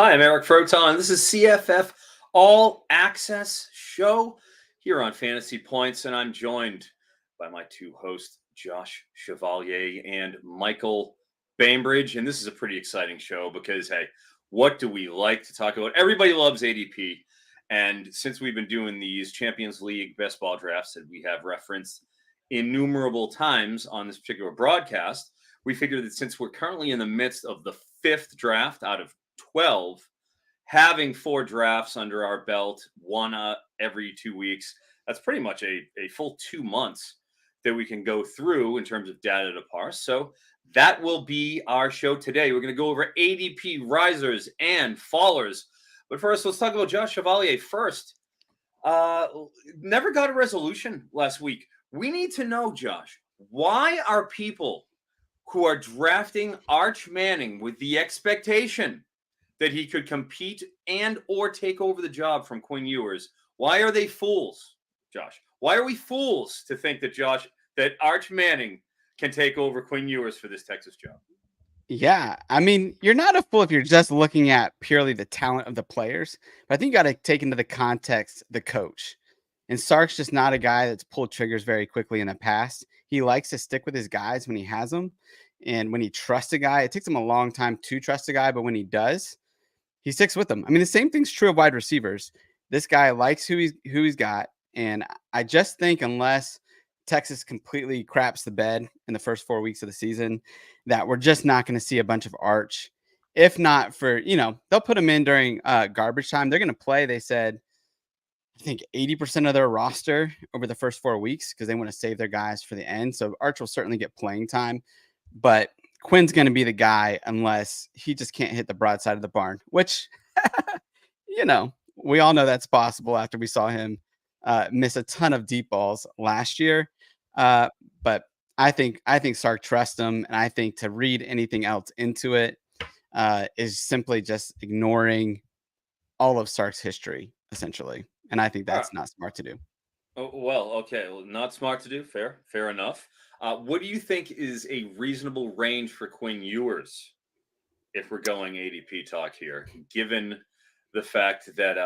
Hi, I'm Eric Froton. This is CFF All Access Show here on Fantasy Points, and I'm joined by my two hosts, Josh Chevalier and Michael Bainbridge. And this is a pretty exciting show because, hey, what do we like to talk about? Everybody loves ADP. And since we've been doing these Champions League best ball drafts that we have referenced innumerable times on this particular broadcast, we figured that since we're currently in the midst of the fifth draft out of 12, having 4 drafts under our belt, one every 2 weeks, that's pretty much a full 2 months that we can go through in terms of data to parse. So that will be our show today. We're going to go over ADP risers and fallers. But first, let's talk about Josh Chevalier first. Never got a resolution last week. We need to know, Josh, why are people who are drafting Arch Manning with the expectation that he could compete and or take over the job from Quinn Ewers, why are they fools, Josh? Why are we fools to think that Arch Manning can take over Quinn Ewers for this Texas job? Yeah, I mean, you're not a fool if you're just looking at purely the talent of the players, but I think you got to take into the context the coach. And Sark's just not a guy that's pulled triggers very quickly in the past. He likes to stick with his guys when he has them. And when he trusts a guy, it takes him a long time to trust a guy, but when he does, he sticks with them. I mean, the same thing's true of wide receivers. This guy likes who he's got. And I just think unless Texas completely craps the bed in the first 4 weeks of the season, that we're just not going to see a bunch of Arch. If not for, they'll put him in during garbage time. They're going to play, they said, I think 80% of their roster over the first 4 weeks because they want to save their guys for the end. So Arch will certainly get playing time, but Quinn's going to be the guy unless he just can't hit the broadside of the barn, which, we all know that's possible after we saw him miss a ton of deep balls last year. But I think Sark trusts him, and I think to read anything else into it is simply just ignoring all of Sark's history, essentially. And I think that's not smart to do. Oh, well, okay. Well, not smart to do. Fair enough. What do you think is a reasonable range for Quinn Ewers if we're going ADP talk here, given the fact that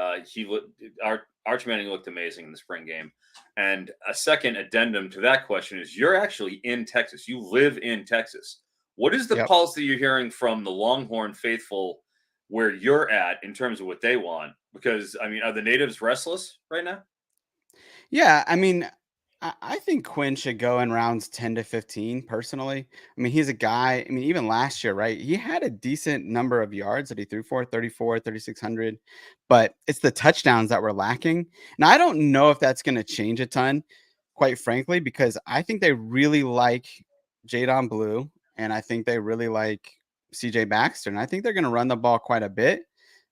Arch Manning looked amazing in the spring game? And a second addendum to that question is you're actually in Texas. You live in Texas. What is the pulse that you're hearing from the Longhorn faithful where you're at in terms of what they want? Because, I mean, are the natives restless right now? Yeah, I mean, I think Quinn should go in rounds 10 to 15, personally. I mean, he's a guy, I mean, even last year, right? He had a decent number of yards that he threw for, 34, 3,600, but it's the touchdowns that were lacking. And I don't know if that's going to change a ton, quite frankly, because I think they really like Jadon Blue, and I think they really like CJ Baxter, and I think they're going to run the ball quite a bit.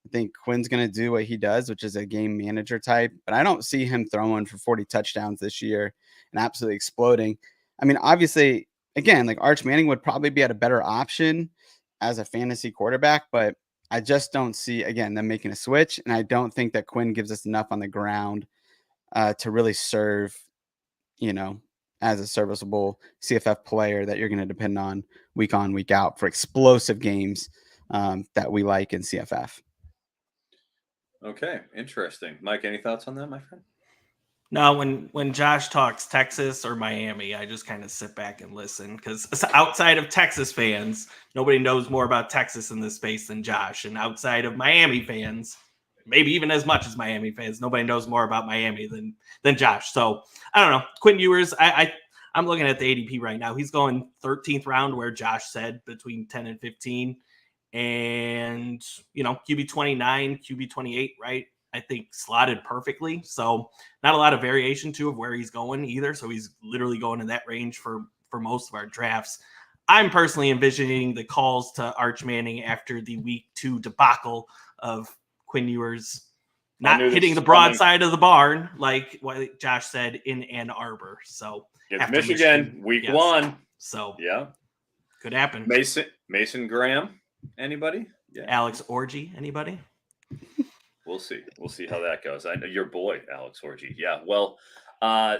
I think Quinn's going to do what he does, which is a game manager type, but I don't see him throwing for 40 touchdowns this year and absolutely exploding. I mean, obviously, again, like Arch Manning would probably be at a better option as a fantasy quarterback, but I just don't see, again, them making a switch. And I don't think that Quinn gives us enough on the ground to really serve, as a serviceable CFF player that you're going to depend on, week out for explosive games that we like in CFF. Okay, interesting. Mike, any thoughts on that, my friend? No, when Josh talks Texas or Miami, I just kind of sit back and listen because outside of Texas fans, nobody knows more about Texas in this space than Josh. And outside of Miami fans, maybe even as much as Miami fans, nobody knows more about Miami than Josh. So I don't know. Quinn Ewers, I'm looking at the ADP right now. He's going 13th round where Josh said between 10 and 15. And, QB 29, QB 28, right? I think slotted perfectly. So not a lot of variation too of where he's going either. So he's literally going in that range for most of our drafts. I'm personally envisioning the calls to Arch Manning after the week 2 debacle of Quinn Ewers not hitting the broadside of the barn, like what Josh said in Ann Arbor. So it's Michigan, week 1. So yeah, could happen. Mason Graham, anybody? Yeah. Alex Orgy, anybody? We'll see how that goes. I know your boy, Alex Orgy. Yeah. Well,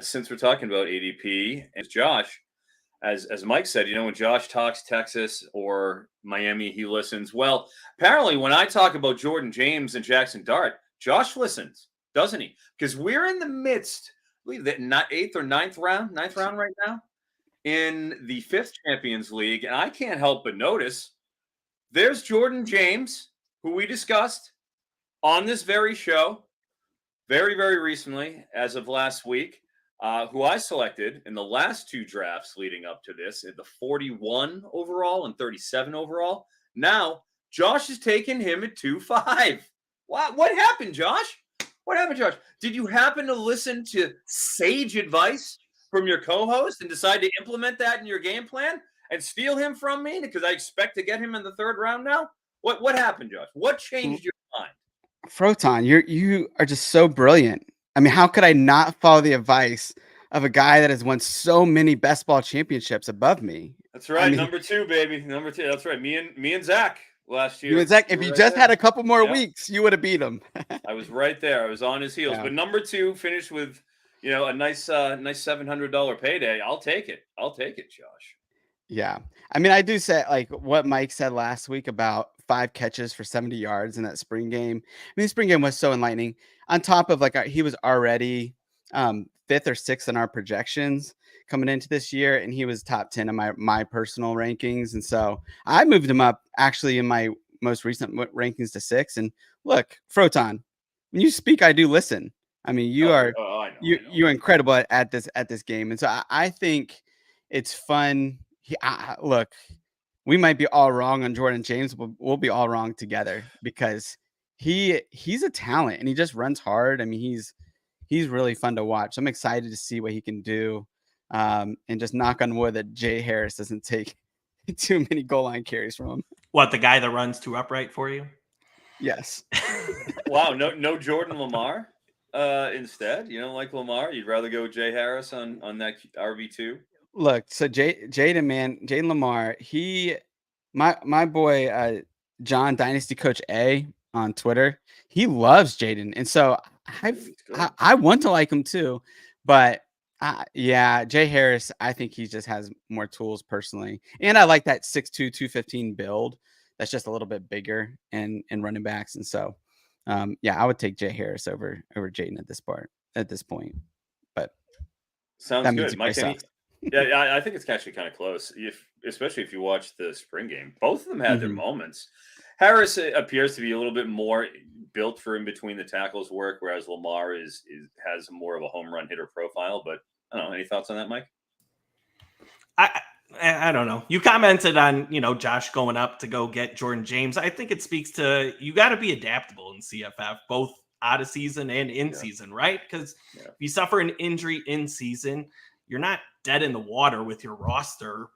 since we're talking about ADP and Josh, as Mike said, when Josh talks Texas or Miami, he listens. Well, apparently when I talk about Jordan James and Jackson Dart, Josh listens, doesn't he? Because we're in the midst, I believe that not eighth or ninth round right now in the fifth Champions League. And I can't help but notice there's Jordan James, who we discussed on this very show very, very recently, as of last week, who I selected in the last two drafts leading up to this, at the 41 overall and 37 overall. Now, Josh has taken him at 2-5. What happened, Josh? What happened, Josh? Did you happen to listen to sage advice from your co-host and decide to implement that in your game plan and steal him from me? Because I expect to get him in the third round now. What happened, Josh? What changed your mind? Froton, you are just so brilliant. I mean, how could I not follow the advice of a guy that has won so many best ball championships above me? That's right. I mean, number 2, baby. Number 2. That's right. Me and Zach last year. You and Zach, if you just had a couple more weeks, you would have beat him. I was right there. I was on his heels. Yeah. But number 2 finished with, a nice $700 payday. I'll take it. Josh. Yeah. I mean, I do say like what Mike said last week about 5 catches for 70 yards in that spring game. I mean, the spring game was so enlightening. On top of he was already 5th or 6th in our projections coming into this year, and he was top 10 in my personal rankings. And so I moved him up actually in my most recent rankings to 6. And look, Froton, when you speak, I do listen. I mean, you're incredible at this game. And so I think it's fun. Look, we might be all wrong on Jordan James, but we'll be all wrong together because he's a talent and he just runs hard. I mean, he's really fun to watch. I'm excited to see what he can do, and just knock on wood that Jay Harris doesn't take too many goal line carries from him. What, the guy that runs too upright for you? Yes. Wow, no Jordan Lamar instead. You don't like Lamar? You'd rather go with Jay Harris on that RB2? Look, so Jaden Lamar, my boy John Dynasty Coach A on Twitter, he loves Jaden, and so I want to like him too, but Jay Harris, I think he just has more tools personally, and I like that 6'2", 215 build. That's just a little bit bigger in running backs, and so I would take Jay Harris over Jaden at this point. But sounds good, Mike. Yeah, I think it's actually kind of close, especially if you watch the spring game. Both of them had their moments. Harris appears to be a little bit more built for in between the tackles work, whereas Lamar has more of a home run hitter profile. But I don't know. Any thoughts on that, Mike? I don't know. You commented on, Josh going up to go get Jordan James. I think it speaks to you got to be adaptable in CFF, both out of season and in season, right? Because if you suffer an injury in season, you're not dead in the water with your roster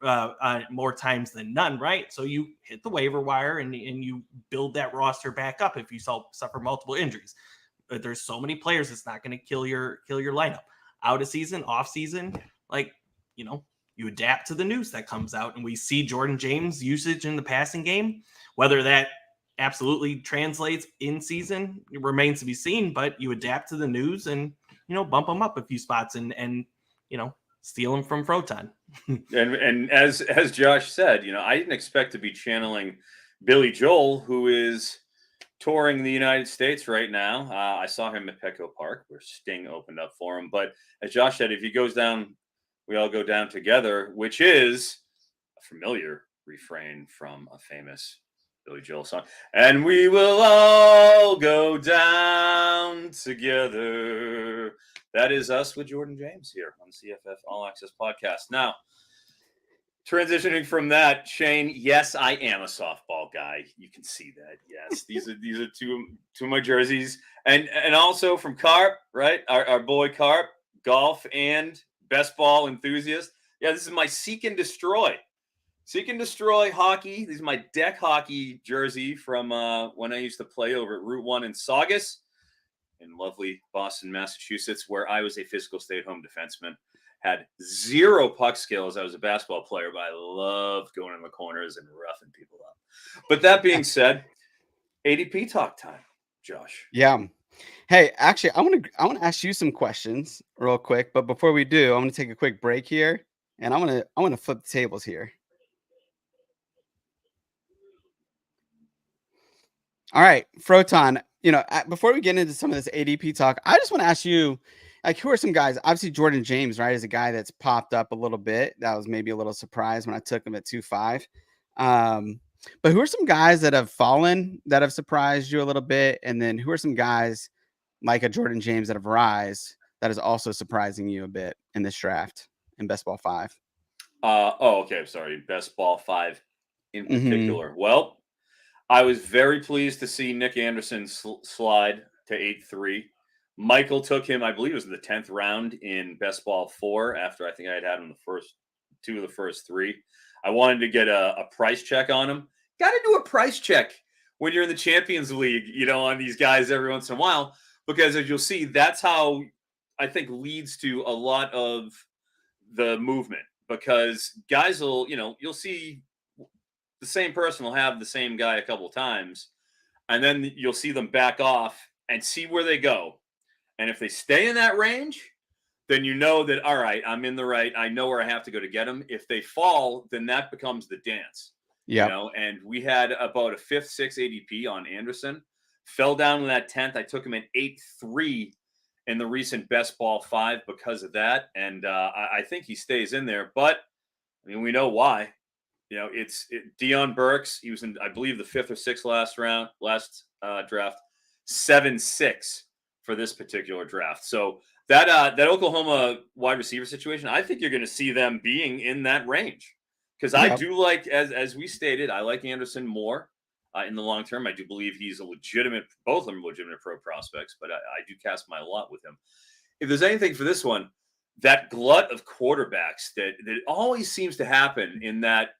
more times than none, right? So you hit the waiver wire and you build that roster back up if you suffer multiple injuries. But there's so many players, it's not going to kill your lineup. Out of season, off season, you adapt to the news that comes out, and we see Jordan James' usage in the passing game. Whether that absolutely translates in season, it remains to be seen, but you adapt to the news and, bump him up a few spots and steal him from Froton. and as Josh said, I didn't expect to be channeling Billy Joel, who is touring the United States right now. I saw him at Petco Park where Sting opened up for him. But as Josh said, if he goes down, we all go down together, which is a familiar refrain from a famous Billy Joel song. And we will all go down together. That is us with Jordan James here on CFF All Access Podcast. Now, transitioning from that, Shane, yes, I am a softball guy. You can see that. Yes, these are two of my jerseys, and also from Carp, right? Our boy Carp, golf and best ball enthusiast. Yeah, this is my Seek and Destroy hockey. This is my deck hockey jersey from when I used to play over at Route 1 in Saugus in lovely Boston, Massachusetts, where I was a physical stay-at-home defenseman. Had zero puck skills. I was a basketball player, but I loved going in the corners and roughing people up. But that being said, ADP talk time, Josh. Yeah. Hey, actually, I want to ask you some questions real quick. But before we do, I'm going to take a quick break here. And I want to flip the tables here. All right, Froton, before we get into some of this ADP talk, I just want to ask you, like, who are some guys? Obviously, Jordan James, right, is a guy that's popped up a little bit. That was maybe a little surprise when I took him at 2.5. But who are some guys that have fallen that have surprised you a little bit? And then who are some guys like a Jordan James that have rise that is also surprising you a bit in this draft in Best Ball 5? Okay. Sorry. Best ball 5 in Mm-hmm. particular. Well, I was very pleased to see Nick Anderson slide to 8-3. Michael took him, I believe it was in the 10th round in Best Ball 4 after I think I had him the first 2 of the first 3. I wanted to get a price check on him. Got to do a price check when you're in the Champions League, on these guys every once in a while, because as you'll see, that's how I think leads to a lot of the movement, because guys will, you'll see the same person will have the same guy a couple times, and then you'll see them back off and see where they go. And if they stay in that range, then you know that, all right, I'm in the right. I know where I have to go to get them. If they fall, then that becomes the dance. Yeah. And we had about a 5th, 6th ADP on Anderson. Fell down in that 10th. I took him at 8-3 in the recent Best Ball 5 because of that. And I think he stays in there. But, I mean, we know why. It's Dion Burks. He was in, I believe, the 5th or 6th last draft. 7-6 for this particular draft. So that Oklahoma wide receiver situation, I think you're going to see them being in that range, because I do like, as we stated, I like Anderson more in the long term. I do believe he's both of them legitimate pro prospects, but I do cast my lot with him. If there's anything for this one, that glut of quarterbacks that always seems to happen in that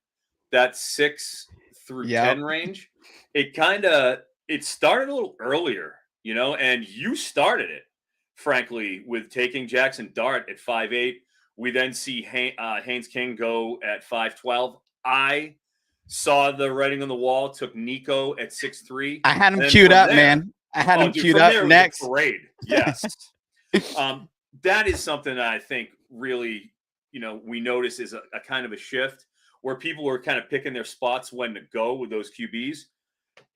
6 through 10 range, it started a little earlier, and you started it, frankly, with taking Jackson Dart at 5'8". We then see Haynes King go at 5'12". I saw the writing on the wall, took Nico at 6'3". I had him queued up, man. I had him queued up next. Parade. Yes. That is something that I think really, we notice is a kind of a shift where people were kind of picking their spots when to go with those QBs.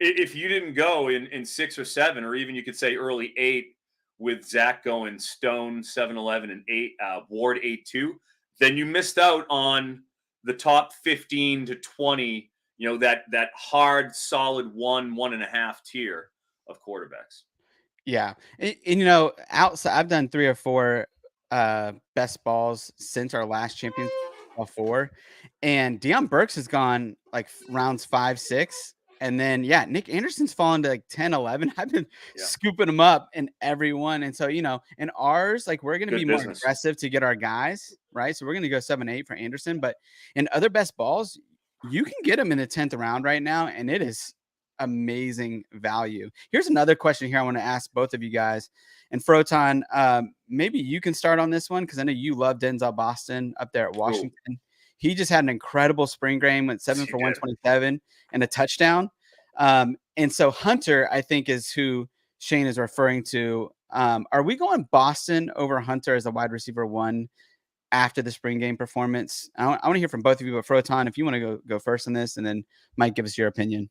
If you didn't go in 6 or 7, or even you could say early 8, with Zach going Stone 7-11 and 8, Ward 8-2, then you missed out on the top 15 to 20, that hard, solid 1.5 tier of quarterbacks. Yeah. And outside, I've done 3 or 4 best balls since our last champion 4, and Dion Burks has gone like rounds 5, 6. And then, Nick Anderson's fallen to like 10, 11. I've been scooping them up in every one. And so, in ours, like, we're going to be more aggressive to get our guys, right? So we're going to go 7-8 for Anderson. But in other best balls, you can get them in the 10th round right now, and it is amazing value. Here's another question here I want to ask both of you guys. And Froton, maybe you can start on this one, because I know you love Denzel Boston up there at Washington. Ooh. He just had an incredible spring game, went 7 for 127 and a touchdown. And so Hunter, I think, is who Shane is referring to. Are we going Boston over Hunter as a wide receiver 1 after the spring game performance? I want to hear from both of you, but Froton, if you want to go first on this, and then Mike, give us your opinion.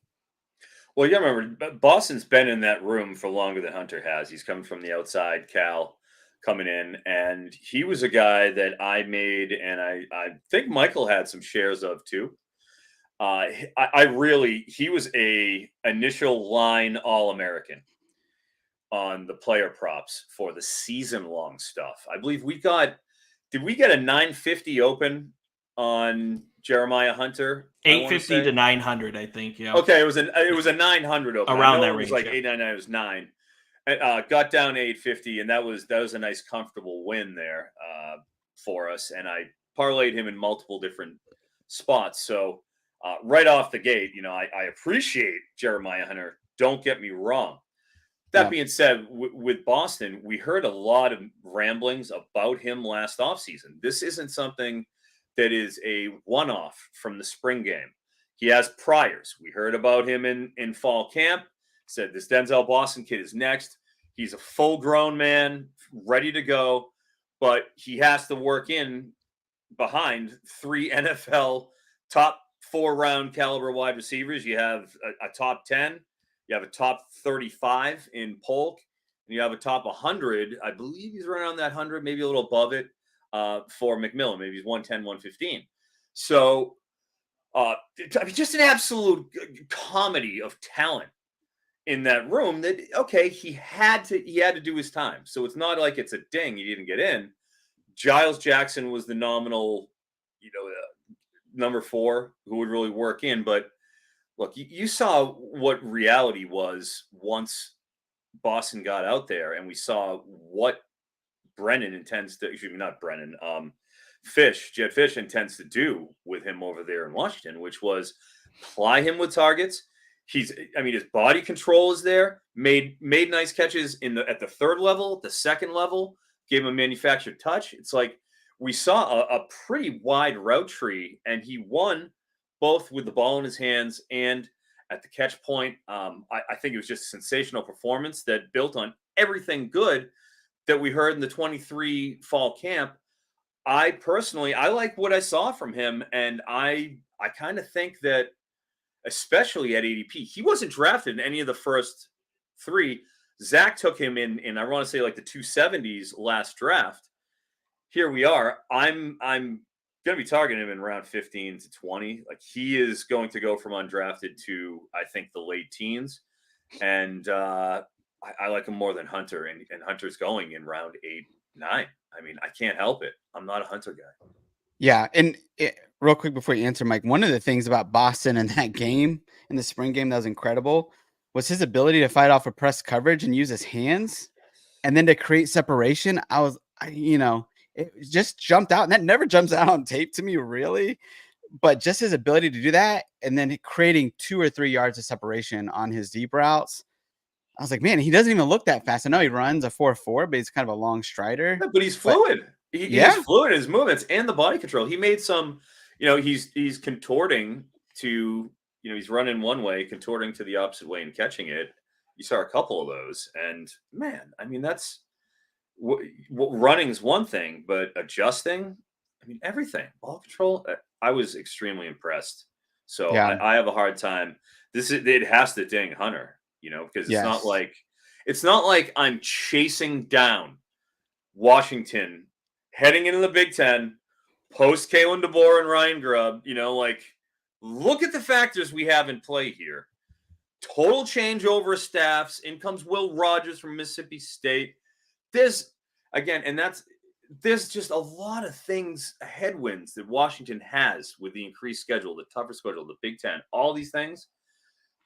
Well, remember, Boston's been in that room for longer than Hunter has. He's coming from the outside, Cal coming in, and he was a guy that I made, and I think Michael had some shares of too. He was a initial line All-American on the player props for the season-long stuff. I believe did we get a 950 open on Jeremiah Hunter? 850 to 900, I think. Yeah. Okay, it was a 900 open. Around that range. It was like 899. It was 9. Got down to 850, and that was a nice, comfortable win there for us. And I parlayed him in multiple different spots. So right off the gate, I appreciate Jeremiah Hunter. Don't get me wrong. That being said, with Boston, we heard a lot of ramblings about him last offseason. This isn't something that is a one-off from the spring game. He has priors. We heard about him in fall camp. Said this Denzel Boston kid is next. He's a full-grown man, ready to go, but he has to work in behind 3 NFL top 4-round caliber wide receivers. You have a top 10, you have a top 35 in Polk, and you have a top 100. I believe he's right around that 100, maybe a little above it for McMillan. Maybe he's 110, 115. So, I mean, just an absolute comedy of talent in that room. That okay, he had to do his time. So it's not like it's a ding he didn't get in. Giles Jackson was the nominal, number 4 who would really work in. But look, you saw what reality was once Boston got out there, and we saw what Brennan intends to, excuse me, not Brennan, Jed Fish intends to do with him over there in Washington, which was ply him with targets. His body control is there. Made nice catches at the 3rd level, the 2nd level. Gave him a manufactured touch. It's like we saw a pretty wide route tree, and he won both with the ball in his hands and at the catch point. I think it was just a sensational performance that built on everything good that we heard in the 23 fall camp. I like what I saw from him, and I kind of think that, especially at ADP, he wasn't drafted in any of the first 3. Zach took him in I want to say like the 270s last draft. Here we are. I'm going to be targeting him in round 15 to 20. Like, he is going to go from undrafted to, I think, the late teens. And I like him more than Hunter, and Hunter's going in round 8, 9. I mean, I can't help it. I'm not a Hunter guy. Yeah, and real quick before you answer, Mike, one of the things about Boston in that game, in the spring game, that was incredible, was his ability to fight off a press coverage and use his hands, and then to create separation. It just jumped out, and that never jumps out on tape to me, really. But just his ability to do that, and then creating 2 or 3 yards of separation on his deep routes. I was like, man, he doesn't even look that fast. I know he runs a 4.4, but he's kind of a long strider. Yeah, but he's fluid. He's fluid in his movements and the body control. He made some, he's contorting to, he's running one way, contorting to the opposite way and catching it. You saw a couple of those, and man, I mean, that's running is one thing, but adjusting, I mean, everything, ball control. I was extremely impressed. So Yeah. I have a hard time. It has to ding Hunter, because it's not like I'm chasing down Washington heading into the Big Ten post Kalen DeBoer and Ryan Grubb. Look at the factors we have in play here. Total changeover of staffs. In comes Will Rogers from Mississippi State. There's just a lot of things, headwinds that Washington has with the increased schedule, the tougher schedule, the Big Ten, all these things.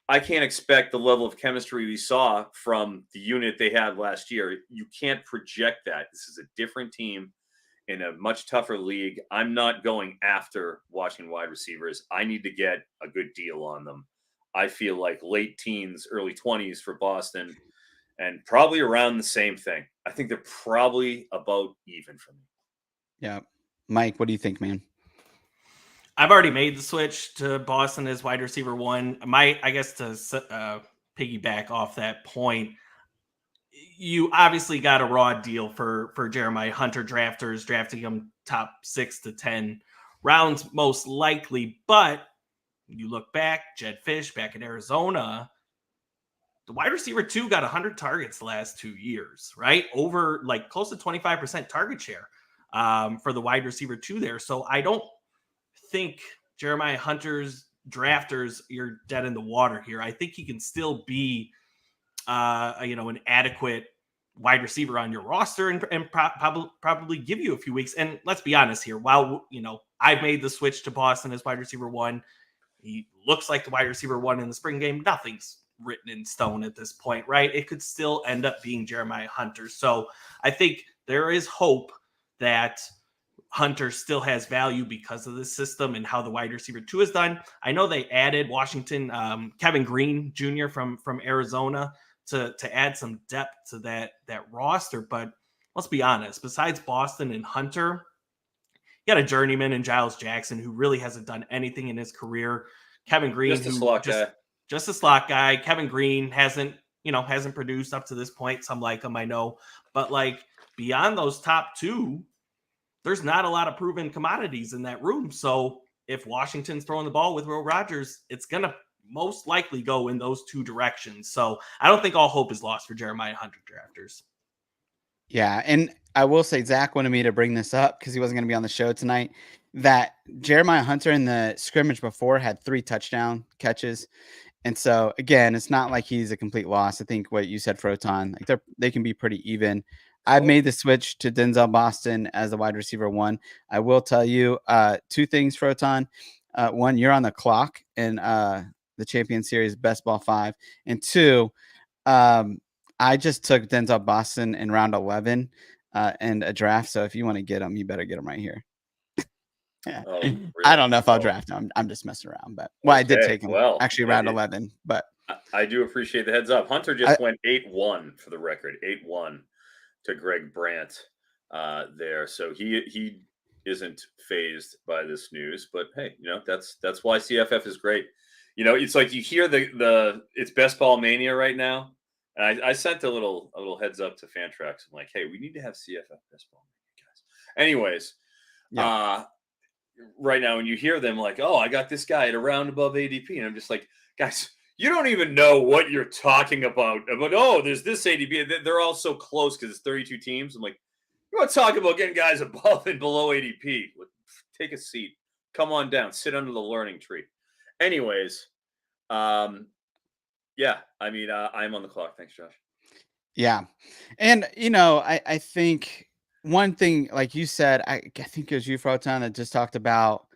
I can't expect the level of chemistry we saw from the unit they had last year. You can't project that. This is a different team in a much tougher league. I'm not going after Washington wide receivers. I need to get a good deal on them. I feel like late teens, early 20s for Boston, and probably around the same thing. I think they're probably about even for me. Yeah. Mike, what do you think, man? I've already made the switch to Boston as wide receiver 1. I guess to piggyback off that point, you obviously got a raw deal for Jeremiah Hunter drafters, drafting him top 6 to 10 rounds most likely. But you look back, Jed Fish back in Arizona, the wide receiver 2 got 100 targets the last 2 years, right? Over close to 25% target share for the wide receiver 2 there. So I don't think Jeremiah Hunter's drafters, you're dead in the water here. I think he can still be an adequate wide receiver on your roster and probably give you a few weeks. And let's be honest here, while I've made the switch to Boston as wide receiver 1, he looks like the wide receiver 1 in the spring game. Nothing's written in stone at this point, right? It could still end up being Jeremiah Hunter. So I think there is hope that Hunter still has value because of this system and how the wide receiver 2 is done. I know they added Washington, Kevin Green Jr. from Arizona to add some depth to that roster. But let's be honest, besides Boston and Hunter, you got a journeyman in Giles Jackson who really hasn't done anything in his career. Kevin Green, just a slot guy. Just a slot guy. Kevin Green hasn't produced up to this point. Some like him, I know. But beyond those top 2, there's not a lot of proven commodities in that room. So if Washington's throwing the ball with Will Rogers, it's going to most likely go in those two directions. So I don't think all hope is lost for Jeremiah Hunter drafters. Yeah, and I will say Zach wanted me to bring this up because he wasn't going to be on the show tonight, that Jeremiah Hunter in the scrimmage before had 3 touchdown catches. And so, again, it's not like he's a complete loss. I think what you said, Froton, like they can be pretty even. I've made the switch to Denzel Boston as the wide receiver 1. I will tell you 2 things, Froton. 1, you're on the clock in the Champion Series Best Ball 5. And 2, I just took Denzel Boston in round 11 in a draft. So if you want to get him, you better get him right here. Oh, really? I don't know if I'll draft him. I'm just messing around, but I did take him actually round 11. But I do appreciate the heads up. Hunter just went 8-1 for the record, 8-1 to Greg Brandt there. So he isn't phased by this news. But hey, that's why CFF is great. It's like you hear it's best ball mania right now. And I sent a little heads up to Fantrax. I'm like, hey, we need to have CFF best ball mania, guys. Anyways, right now when you hear them like, oh, I got this guy at a round above ADP, and I'm just like, guys, you don't even know what you're talking about. Oh, there's this ADP. They're all so close because it's 32 teams. I'm like, you want to talk about getting guys above and below ADP? Take a seat. Come on down. Sit under the learning tree. Anyways, yeah, I mean, I'm on the clock. Thanks, Josh. Yeah. And, I think one thing, like you said, I think it was you, Froton, that just talked about,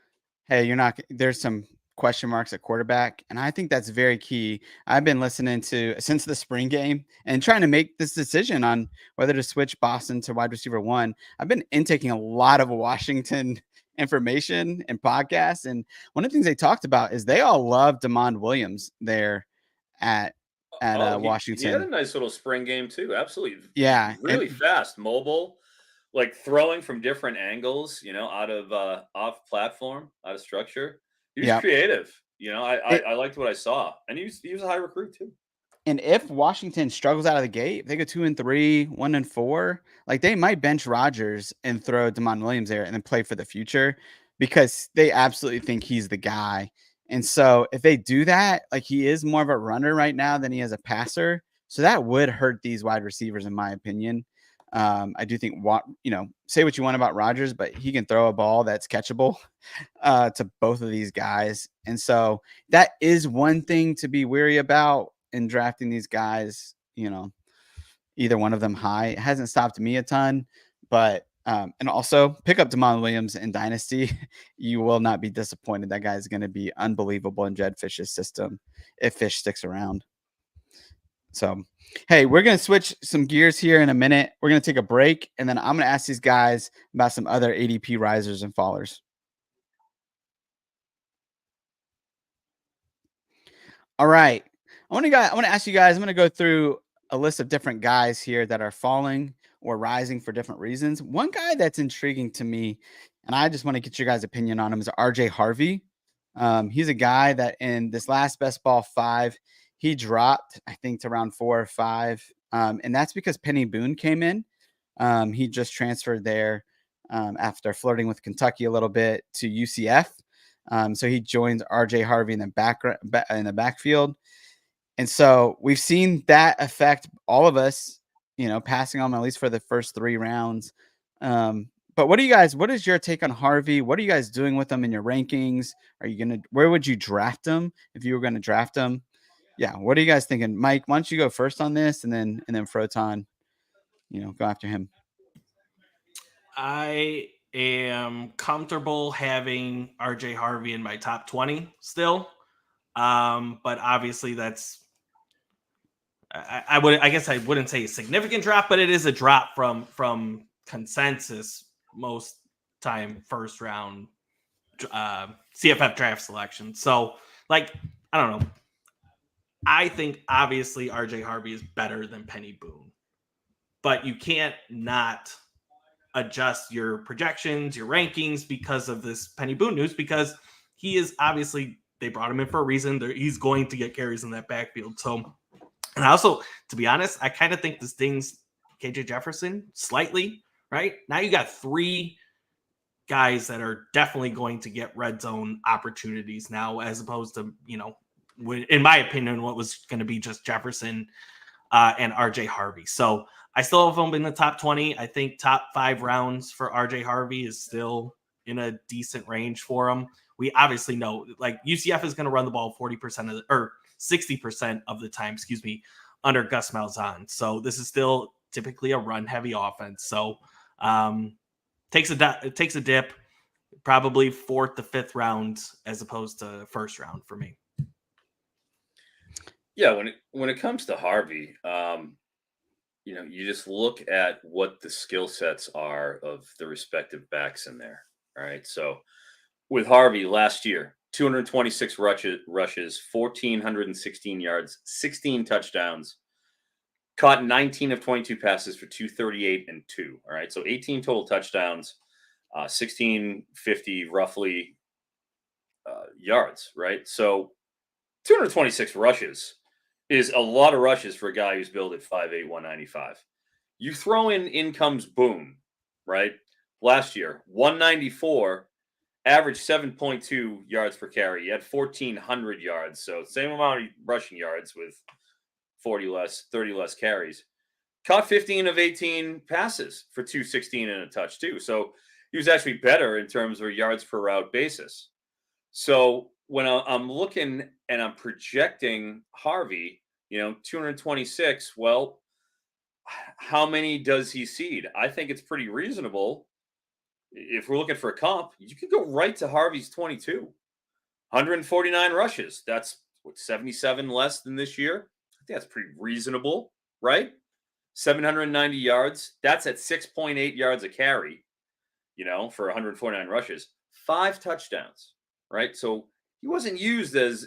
hey, there's some question marks at quarterback. And I think that's very key. I've been listening to since the spring game and trying to make this decision on whether to switch Boston to wide receiver 1. I've been intaking a lot of Washington information and podcasts. And one of the things they talked about is they all love DeMond Williams there at Washington. He had a nice little spring game too. Absolutely. Yeah. Really fast, mobile, like throwing from different angles, out of off platform, out of structure. He was creative. I liked what I saw. And he was a high recruit too. And if Washington struggles out of the gate, if they go 2-3, 1-4, like they might bench Rodgers and throw DeMond Williams there and then play for the future because they absolutely think he's the guy. And so if they do that, like he is more of a runner right now than he is a passer. So that would hurt these wide receivers, in my opinion. I do think, say what you want about Rodgers, but he can throw a ball that's catchable to both of these guys. And so that is one thing to be wary about in drafting these guys, either one of them high. It hasn't stopped me a ton, but and also pick up DeMond Williams in Dynasty. You will not be disappointed. That guy is going to be unbelievable in Jed Fish's system if Fish sticks around. So, hey, we're going to switch some gears here in a minute. We're going to take a break, and then I'm going to ask these guys about some other ADP risers and fallers. All right. I want to ask you guys, I'm going to go through a list of different guys here that are falling or rising for different reasons. One guy that's intriguing to me, and I just want to get your guys' opinion on him, is RJ Harvey. He's a guy that in this last Best Ball 5, he dropped, I think, to around 4 or 5. And that's because Penny Boone came in. He just transferred there after flirting with Kentucky a little bit to UCF. So he joins RJ Harvey in the backfield. And so we've seen that affect all of us, passing on him at least for the first 3 rounds. But what is your take on Harvey? What are you guys doing with him in your rankings? Where would you draft him if you were going to draft him? Yeah. What are you guys thinking? Mike, why don't you go first on this and then Froton, go after him. I am comfortable having RJ Harvey in my top 20 still. But obviously I guess I wouldn't say a significant drop, but it is a drop from consensus most time first round CFF draft selection. So I don't know. I think obviously RJ Harvey is better than Penny Boone, but you can't not adjust your projections, your rankings because of this Penny Boone news, because he is obviously, they brought him in for a reason. He's going to get carries in that backfield. So, and also, to be honest, I kind of think this stings KJ Jefferson slightly, right? Now you got 3 guys that are definitely going to get red zone opportunities now, as opposed to, in my opinion, what was going to be just Jefferson and RJ Harvey. So I still have them in the top 20. I think top 5 rounds for RJ Harvey is still in a decent range for him. We obviously know, like, UCF is going to run the ball 40% or 60% of the time, under Gus Malzahn. So this is still typically a run heavy offense. So takes a dip, probably 4th to 5th round as opposed to 1st round for me. Yeah, when it comes to Harvey, you just look at what the skill sets are of the respective backs in there. All right. So with Harvey last year, 226 rushes, 1,416 yards, 16 touchdowns, caught 19 of 22 passes for 238 and 2. All right. So 18 total touchdowns, 1,650 roughly yards. Right. So 226 rushes is a lot of rushes for a guy who's billed at 5'8", 195. You throw in comes Boone, right? Last year, 194, averaged 7.2 yards per carry. He had 1,400 yards, so same amount of rushing yards with 30 less carries. Caught 15 of 18 passes for 216 and a touch too. So he was actually better in terms of yards per route basis. So when I'm looking and I'm projecting Harvey, 226, well, how many does he seed? I think it's pretty reasonable. If we're looking for a comp, you could go right to Harvey's 22. 149 rushes. That's 77 less than this year. I think that's pretty reasonable, right? 790 yards. That's at 6.8 yards a carry, for 149 rushes. 5 touchdowns, right? So he wasn't used as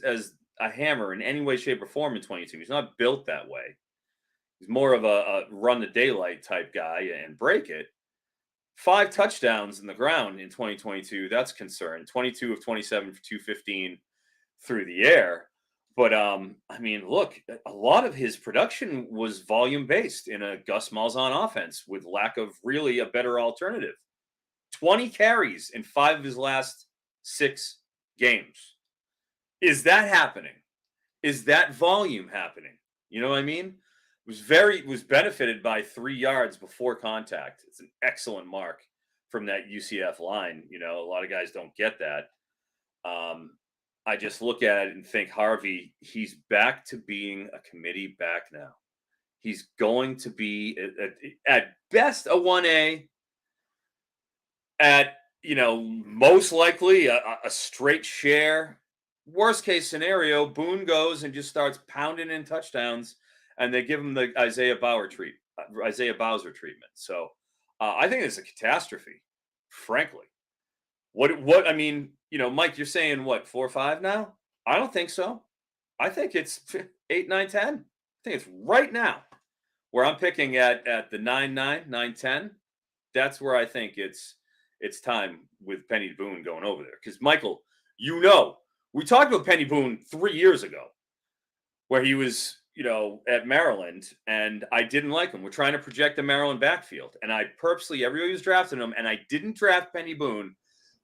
a hammer in any way, shape, or form in 22. He's not built that way. He's more of a run the daylight type guy and break it. 5 touchdowns in the ground in 2022. That's concern. 22 of 27 for 215 through the air. But look, a lot of his production was volume based in a Gus Malzahn offense with lack of really a better alternative. 20 carries in 5 of his last 6 games. Is that happening? Is that volume happening? You know what I mean? Was benefited by 3 yards before contact. It's an excellent mark from that UCF line. A lot of guys don't get that. I just look at it and think Harvey, he's back to being a committee back now. He's going to be at best a 1A, at most likely a straight share. Worst case scenario, Boone goes and just starts pounding in touchdowns, and they give him the Isaiah Bowser treatment. So I think it's a catastrophe, frankly. What I mean, Mike, you're saying what, 4 or 5 now? I don't think so. I think it's 8, 9, 10. I think it's right now where I'm picking at the 9, 9, 9, 10. That's where I think it's time with Penny Boone going over there. Because Michael, we talked about Penny Boone 3 years ago, where he was, at Maryland, and I didn't like him. We're trying to project the Maryland backfield, and I purposely, everybody was drafting him, and I didn't draft Penny Boone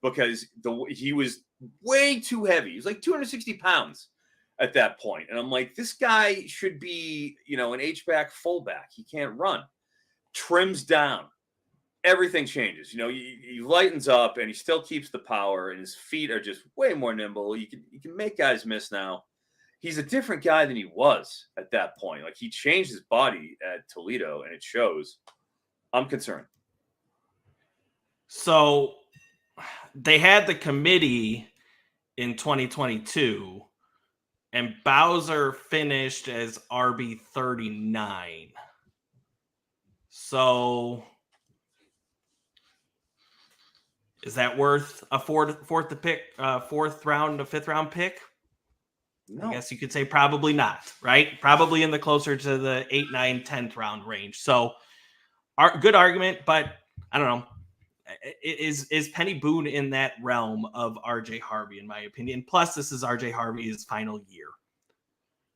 because he was way too heavy. He was like 260 pounds at that point, and I'm like, this guy should be, an H-back fullback. He can't run. Trims down. Everything changes. He lightens up, and he still keeps the power, and his feet are just way more nimble. You can make guys miss now. He's a different guy than he was at that point. Like, he changed his body at Toledo, and it shows. I'm concerned. So they had the committee in 2022, and Bowser finished as RB 39. So is that worth a fourth round, a 5th round pick? No. I guess you could say probably not, right? Probably in the closer to the 8, 9, 10th round range. So good argument, but I don't know. Is Penny Boone in that realm of RJ Harvey, in my opinion? Plus, this is RJ Harvey's final year.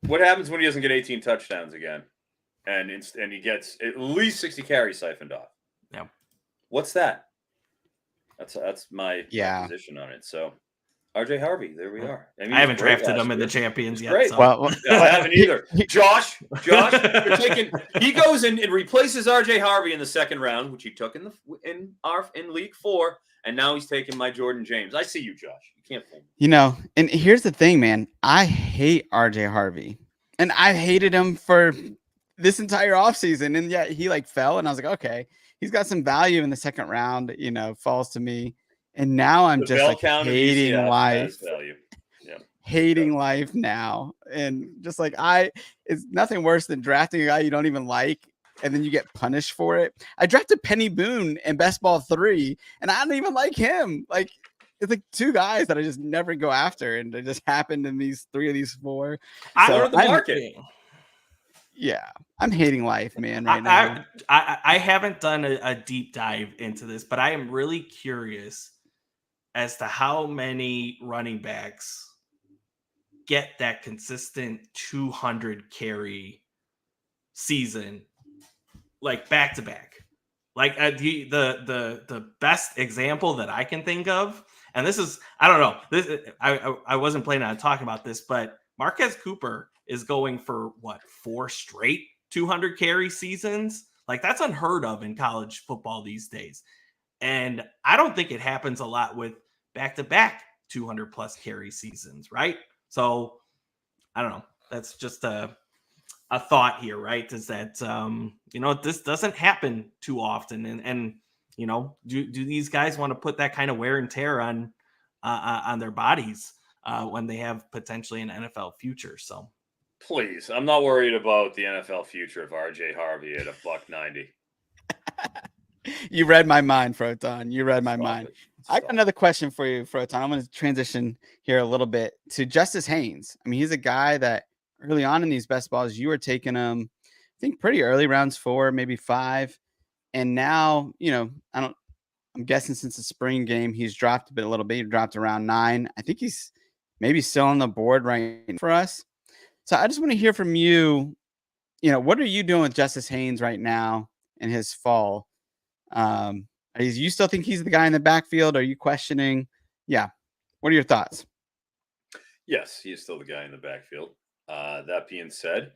What happens when he doesn't get 18 touchdowns again, and he gets at least 60 carries siphoned off? Yeah. What's that? That's my Yeah. position on it. So RJ Harvey, there we are. I he haven't was great drafted last him in the year. champions He's yet. great. So. Well, I haven't either. he- Josh, you're taking. He goes in and replaces RJ Harvey in the second round, which he took in League 4, and now he's taking my Jordan James. I see you, Josh. You can't fool me. And here's the thing, man. I hate RJ Harvey. And I hated him for this entire offseason. And yet he like fell. And I was like, okay, he's got some value in the second round, falls to me. And now I'm The just bell like count of hating ECF life. has value. Yeah. Hating life now. And just like it's nothing worse than drafting a guy you don't even like. And then you get punished for it. I drafted Penny Boone in Best Ball 3, and I don't even like him. Like, it's like two guys that I just never go after, and it just happened in these 3 of these 4. So the market. Yeah, I'm hating life, man, right now. I haven't done a deep dive into this, but I am really curious as to how many running backs get that consistent 200 carry season, like back to back. Like the best example that I can think of, and this is, I don't know, this I wasn't planning on talking about this, but Marquez Cooper is going for 4 straight 200 carry seasons. Like, that's unheard of in college football these days. And I don't think it happens a lot with back-to-back 200 plus carry seasons, right? So I don't know. That's just a thought here, right? Is that this doesn't happen too often, and do these guys want to put that kind of wear and tear on their bodies when they have potentially an NFL future? So please, I'm not worried about the NFL future of RJ Harvey at $1.90. You read my mind, Froton. You read my mind. I got another question for you, Froton. I'm going to transition here a little bit to Justice Haynes. I mean, he's a guy that early on in these best balls, you were taking him, I think, pretty early, rounds 4, maybe 5. And now, I'm guessing since the spring game, he's dropped a little bit. He dropped around 9. I think he's maybe still on the board right for us. So I just want to hear from you. What are you doing with Justice Haynes right now in his fall? You still think he's the guy in the backfield? Are you questioning? Yeah. What are your thoughts? Yes, he is still the guy in the backfield. That being said,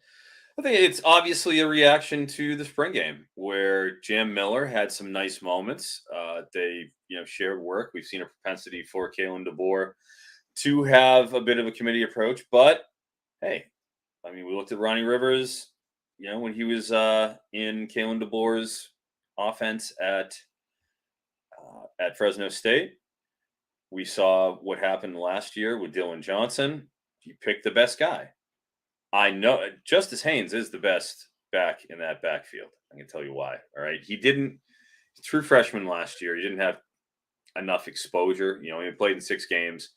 I think it's obviously a reaction to the spring game where Jam Miller had some nice moments. They, shared work. We've seen a propensity for Kalen DeBoer to have a bit of a committee approach, but hey, I mean, we looked at Ronnie Rivers, when he was in Kalen DeBoer's offense at Fresno State. We saw what happened last year with Dylan Johnson. He picked the best guy. I know Justice Haynes is the best back in that backfield. I can tell you why. All right. True freshman last year. He didn't have enough exposure. He played in 6 games,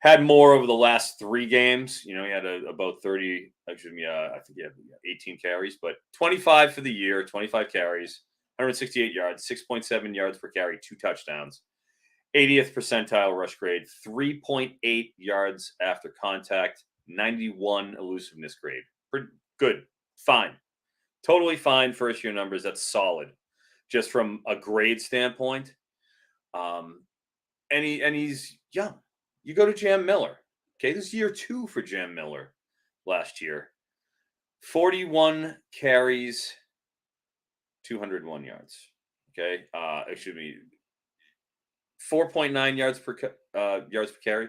had more over the last 3 games. He had about 30, I think he had 18 carries, but 25 for the year, 25 carries, 168 yards, 6.7 yards per carry, 2 touchdowns, 80th percentile rush grade, 3.8 yards after contact, 91 elusiveness grade. Pretty good. Fine. Totally fine first year numbers. That's solid. Just from a grade standpoint. And he's young. You go to Jam Miller. Okay, this is year 2 for Jam Miller last year. 41 carries, 201 yards. Okay, 4.9 yards per carry.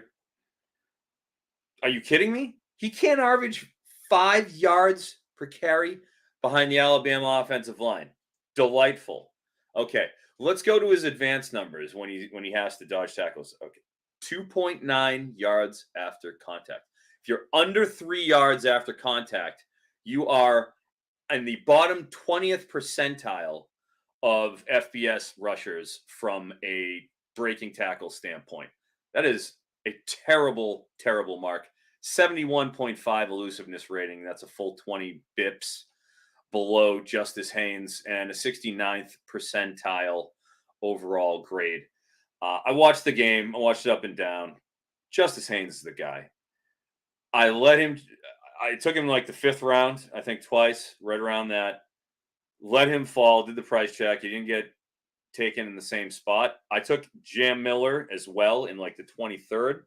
Are you kidding me? He can't average 5 yards per carry behind the Alabama offensive line. Delightful. Okay, let's go to his advanced numbers when he has to dodge tackles. Okay, 2.9 yards after contact. If you're under 3 yards after contact, you are in the bottom 20th percentile of FBS rushers from a breaking tackle standpoint. That is a terrible, terrible mark. 71.5 elusiveness rating. That's a full 20 bips below Justice Haynes and a 69th percentile overall grade. I watched the game. I watched it up and down. Justice Haynes is the guy. I took him like the 5th round, I think twice, right around that. Let him fall, did the price check. He didn't get taken in the same spot. I took Jam Miller as well in like the 23rd.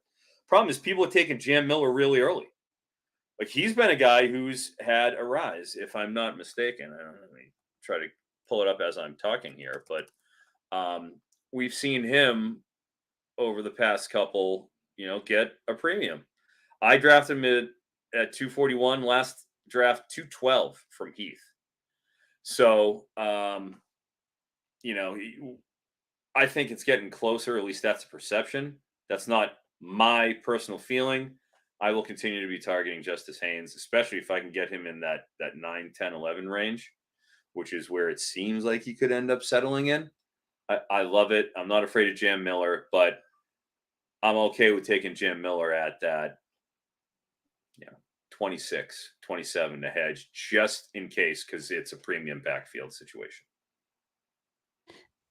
Problem is, people are taking Jam Miller really early. Like, he's been a guy who's had a rise, if I'm not mistaken. I don't know, let me try to pull it up as I'm talking here, but we've seen him over the past couple, get a premium. I drafted him at 241, last draft 212 from Heath. So, I think it's getting closer. At least that's a perception. That's not my personal feeling. I will continue to be targeting Justice Haynes, especially if I can get him in that 9, 10, 11 range, which is where it seems like he could end up settling in. I love it. I'm not afraid of Jam Miller, but I'm okay with taking Jam Miller at that, 26, 27 to hedge, just in case, because it's a premium backfield situation.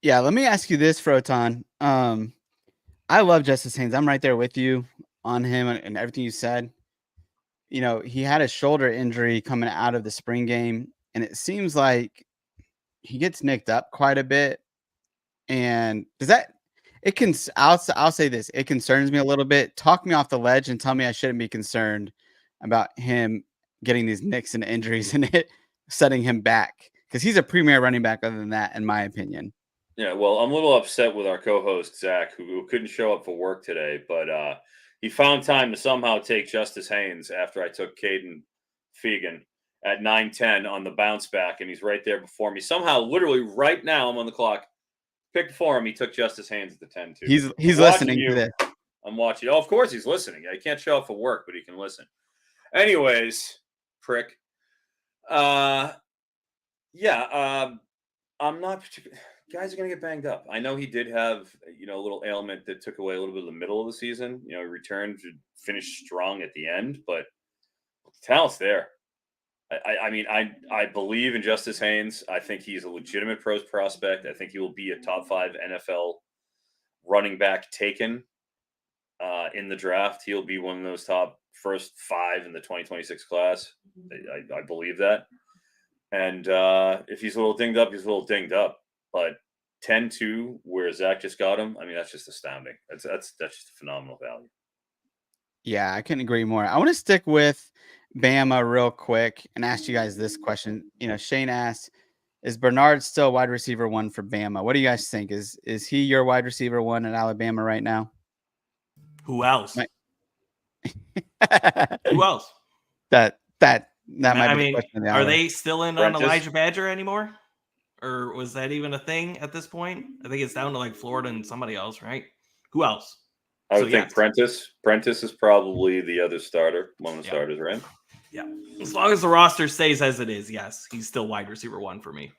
Yeah, let me ask you this, Froton. I love Justice Haynes. I'm right there with you on him and everything you said. He had a shoulder injury coming out of the spring game, and it seems like he gets nicked up quite a bit. And I'll say this, it concerns me a little bit. Talk me off the ledge and tell me I shouldn't be concerned about him getting these nicks and injuries and it setting him back, because he's a premier running back other than that, in my opinion. Yeah, well, I'm a little upset with our co-host, Zach, who couldn't show up for work today, but he found time to somehow take Justice Haynes after I took Caden Fegan at 9:10 on the bounce back, and he's right there before me. Somehow, literally right now, I'm on the clock. Picked for him. He took Justice Haynes at the 10-2. He's listening to this. I'm watching. Oh, of course he's listening. He can't show up for work, but he can listen. Anyways, prick. I'm not particularly. Guys are going to get banged up. I know he did have, a little ailment that took away a little bit of the middle of the season. He returned to finish strong at the end, but the talent's there. I believe in Justice Haynes. I think he's a legitimate pros prospect. I think he will be a top 5 NFL running back taken in the draft. He'll be one of those top first 5 in the 2026 class. I believe that. And if he's a little dinged up, he's a little dinged up. But 10-2, where Zach just got him, that's just astounding. That's just a phenomenal value. Yeah, I couldn't agree more. I want to stick with Bama real quick and ask you guys this question. Shane asked, is Bernard still wide receiver 1 for Bama? What do you guys think? Is he your wide receiver 1 at Alabama right now? Who else? Who else? That might be the question of the hour. Are they still in on Elijah Badger anymore? Or was that even a thing at this point? I think it's down to like Florida and somebody else, right? Who else? I would think Prentice. Prentice is probably the other starter, one of the starters, right? Yeah. As long as the roster stays as it is, yes, he's still wide receiver 1 for me.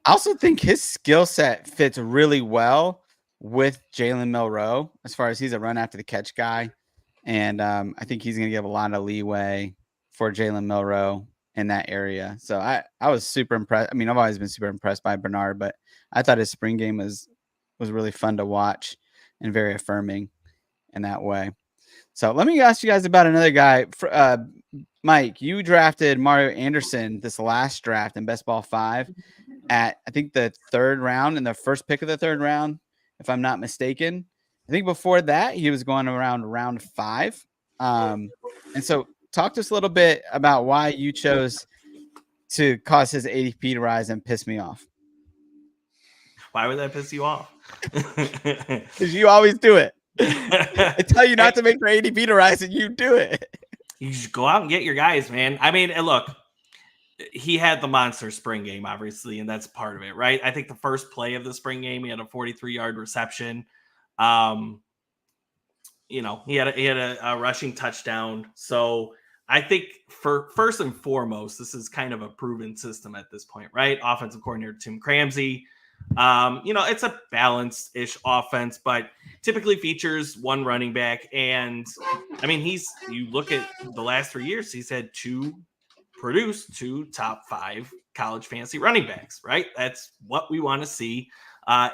I also think his skill set fits really well with Jalen Milroe, as far as he's a run after the catch guy. And I think he's going to give a lot of leeway for Jalen Milroe in that area. So I was super impressed. I've always been super impressed by Bernard, but I thought his spring game was really fun to watch and very affirming in that way. So let me ask you guys about another guy. Mike, you drafted Mario Anderson this last draft in Best Ball 5 at, I think, the 3rd round, and the first pick of the 3rd round, if I'm not mistaken. I think before that, he was going around round 5. And so talk to us a little bit about why you chose to cause his ADP to rise and piss me off. Why would that piss you off? Because you always do it. I tell you not to make your ADP to rise, and you do it. You just go out and get your guys, man. Look, he had the monster spring game, obviously, and that's part of it, right? I think the first play of the spring game, he had a 43-yard reception. He had a rushing touchdown. So I think for first and foremost, this is kind of a proven system at this point, right? Offensive coordinator Tim Cramsey. It's a balanced-ish offense, but typically features 1 running back. And you look at the last 3 years, he's had 2 top 5 college fantasy running backs, right? That's what we want to see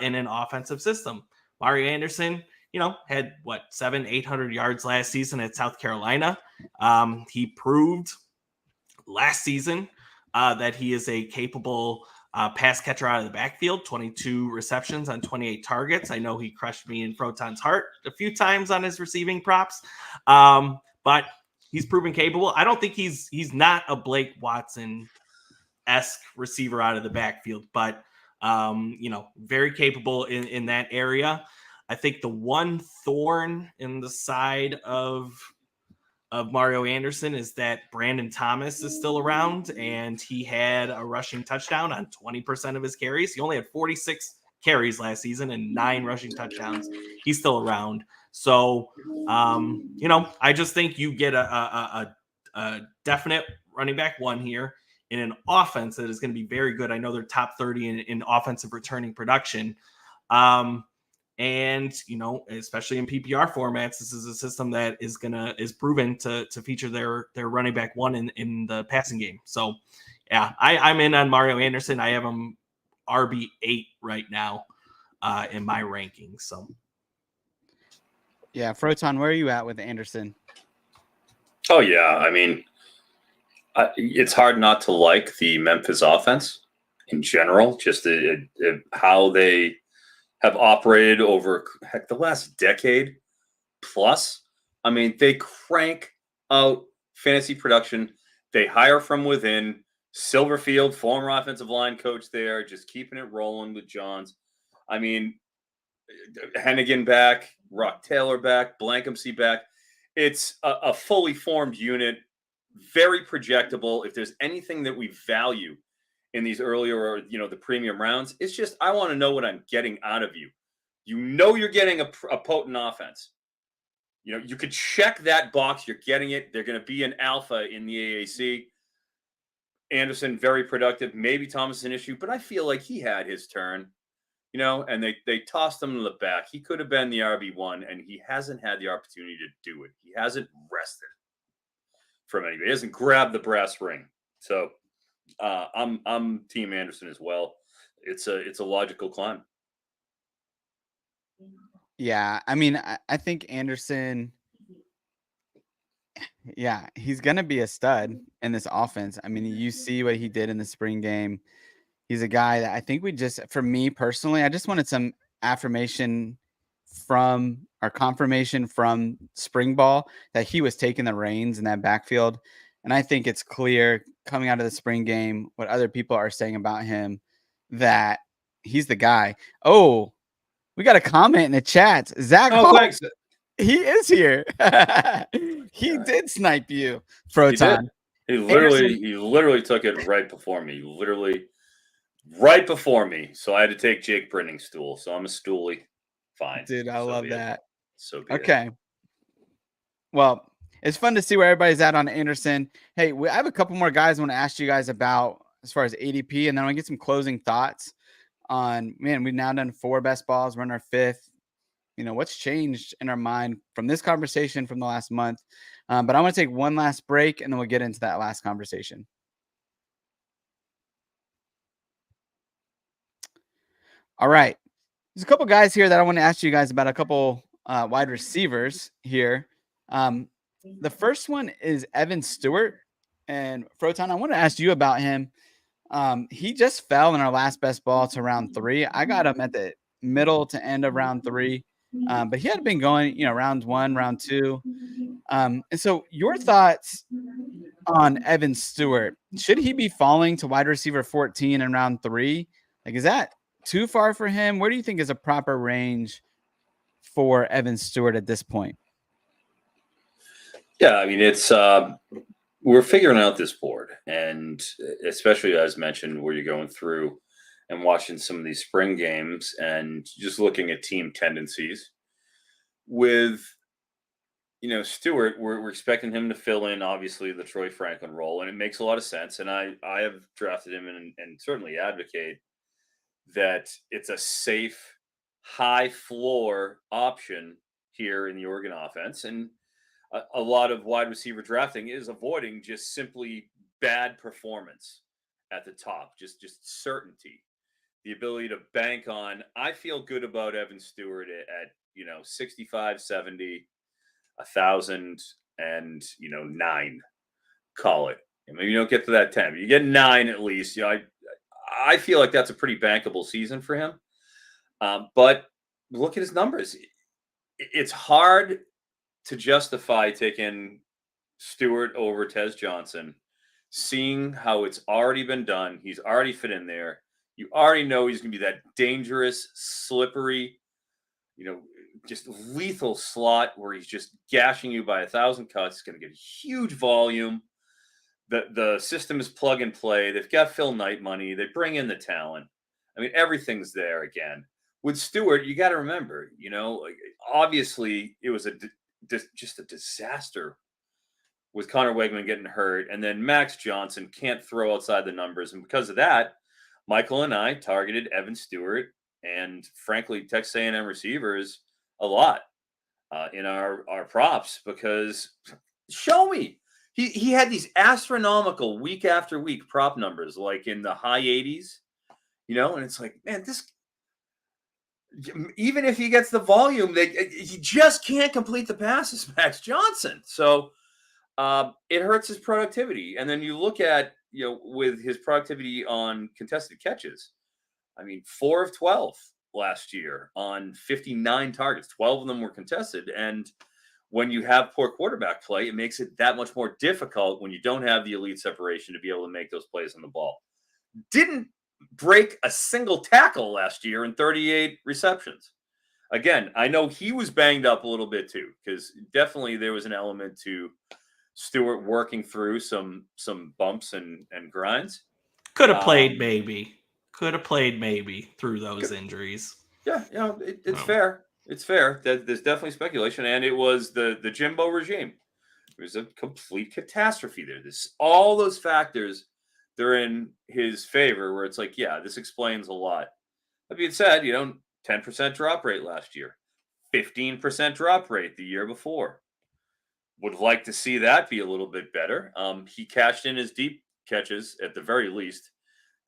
in an offensive system. Mario Anderson, had 700-800 yards last season at South Carolina. He proved last season that he is a capable pass catcher out of the backfield, 22 receptions on 28 targets. I know he crushed me in Froton's heart a few times on his receiving props, but he's proven capable. I don't think he's not a Blake Watson-esque receiver out of the backfield, but very capable in that area. I think the one thorn in the side of Mario Anderson is that Brandon Thomas is still around, and he had a rushing touchdown on 20% of his carries. He only had 46 carries last season and 9 rushing touchdowns. He's still around. So, I just think you get a definite running back one here in an offense that is going to be very good. I know they're top 30 in offensive returning production. And, especially in PPR formats, this is a system that is proven to feature their running back one in the passing game. So, yeah, I'm in on Mario Anderson. I have him RB8 right now in my rankings. So, yeah, Froton, where are you at with Anderson? Oh, yeah. I mean, it's hard not to like the Memphis offense in general, just how they have operated over the last decade plus. I mean, they crank out fantasy production. They hire from within. Silverfield, former offensive line coach there, just keeping it rolling with Johns. I mean, Hennigan back, Rock Taylor back, Blankensee back. It's a fully formed unit, very projectable. If there's anything that we value in these earlier, the premium rounds, it's just, I want to know what I'm getting out of you. You're getting a potent offense. You could check that box. You're getting it. They're going to be an alpha in the AAC. Anderson, very productive. Maybe Thomas is an issue, but I feel like he had his turn, and they tossed him to the back. He could have been the RB1, and he hasn't had the opportunity to do it. He hasn't rested from anybody. He hasn't grabbed the brass ring. So I'm Team Anderson as well. It's a logical climb. Yeah, I mean, I think Anderson, yeah, he's going to be a stud in this offense. I mean, you see what he did in the spring game. He's a guy that I think for me personally, I just wanted some confirmation from spring ball that he was taking the reins in that backfield. And I think it's clear coming out of the spring game, what other people are saying about him, that he's the guy. Oh, we got a comment in the chat. Zach, thanks. He is here. He did snipe you, Froton. He literally took it right before me. Right before me. So I had to take Jake Brinning's stool. So I'm a stoolie. Fine. Dude, I love that. So be okay. Well, it's fun to see where everybody's at on Anderson. Hey, I have a couple more guys I want to ask you guys about as far as ADP, and then I want to get some closing thoughts on, we've now done 4 best balls. We're in our 5th. What's changed in our mind from this conversation from the last month. But I want to take one last break, and then we'll get into that last conversation. All right. There's a couple guys here that I want to ask you guys about, a couple wide receivers here. The first one is Evan Stewart. And Froton, I want to ask you about him. He just fell in our last best ball to round 3. I got him at the middle to end of round 3. But he had been going, round 1, round 2. And so your thoughts on Evan Stewart? Should he be falling to wide receiver 14 in round 3? Like, is that too far for him? Where do you think is a proper range for Evan Stewart at this point? Yeah, I mean, it's we're figuring out this board, and especially as mentioned, where you're going through and watching some of these spring games and just looking at team tendencies. With Stewart, we're expecting him to fill in, obviously, the Troy Franklin role, and it makes a lot of sense. And I have drafted him and certainly advocate that it's a safe, high floor option here in the Oregon offense. And a lot of wide receiver drafting is avoiding just simply bad performance at the top, just certainty, the ability to bank on. I feel good about Evan Stewart at 65, 70, 1,000, and 9. Call it. Maybe you don't get to that 10. You get 9 at least. I feel like that's a pretty bankable season for him. But look at his numbers. It's hard to justify taking Stewart over Tez Johnson, seeing how it's already been done. He's already fit in there. You already know he's going to be that dangerous, slippery, just lethal slot where he's just gashing you by 1,000 cuts. He's going to get a huge volume. The system is plug and play. They've got Phil Knight money. They bring in the talent. I mean, everything's there again. With Stewart, you got to remember, obviously it was just a disaster with Connor Wegman getting hurt, and then Max Johnson can't throw outside the numbers, and because of that, Michael and I targeted Evan Stewart and, frankly, Texas A&M receivers a lot in our props because show me. He had these astronomical week after week prop numbers, like in the high 80s, and it's like, man, this. Even if he gets the volume, he just can't complete the passes, Max Johnson. So it hurts his productivity. And then you look at, with his productivity on contested catches. I mean, 4 of 12 last year on 59 targets. 12 of them were contested. And when you have poor quarterback play, it makes it that much more difficult when you don't have the elite separation to be able to make those plays on the ball. Didn't break a single tackle last year in 38 receptions. Again, I know he was banged up a little bit too, because definitely there was an element to Stewart working through some bumps and grinds. Could have played maybe through those injuries. Yeah, it's fair. It's fair. There's definitely speculation, and it was the Jimbo regime. It was a complete catastrophe there. All those factors, they're in his favor, where it's like, yeah, this explains a lot. That being said, 10% drop rate last year, 15% drop rate the year before. Would like to see that be a little bit better. He cashed in his deep catches at the very least,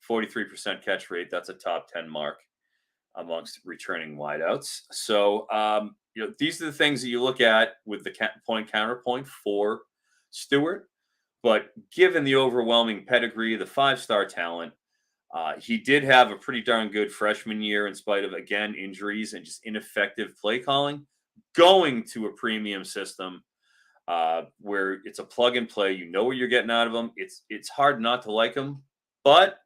43% catch rate. That's a top 10 mark amongst returning wideouts. So, these are the things that you look at with the point counterpoint for Stewart. But given the overwhelming pedigree, the 5-star talent, he did have a pretty darn good freshman year in spite of, again, injuries and just ineffective play calling. Going to a premium system where it's a plug and play, you know what you're getting out of him. It's hard not to like him, but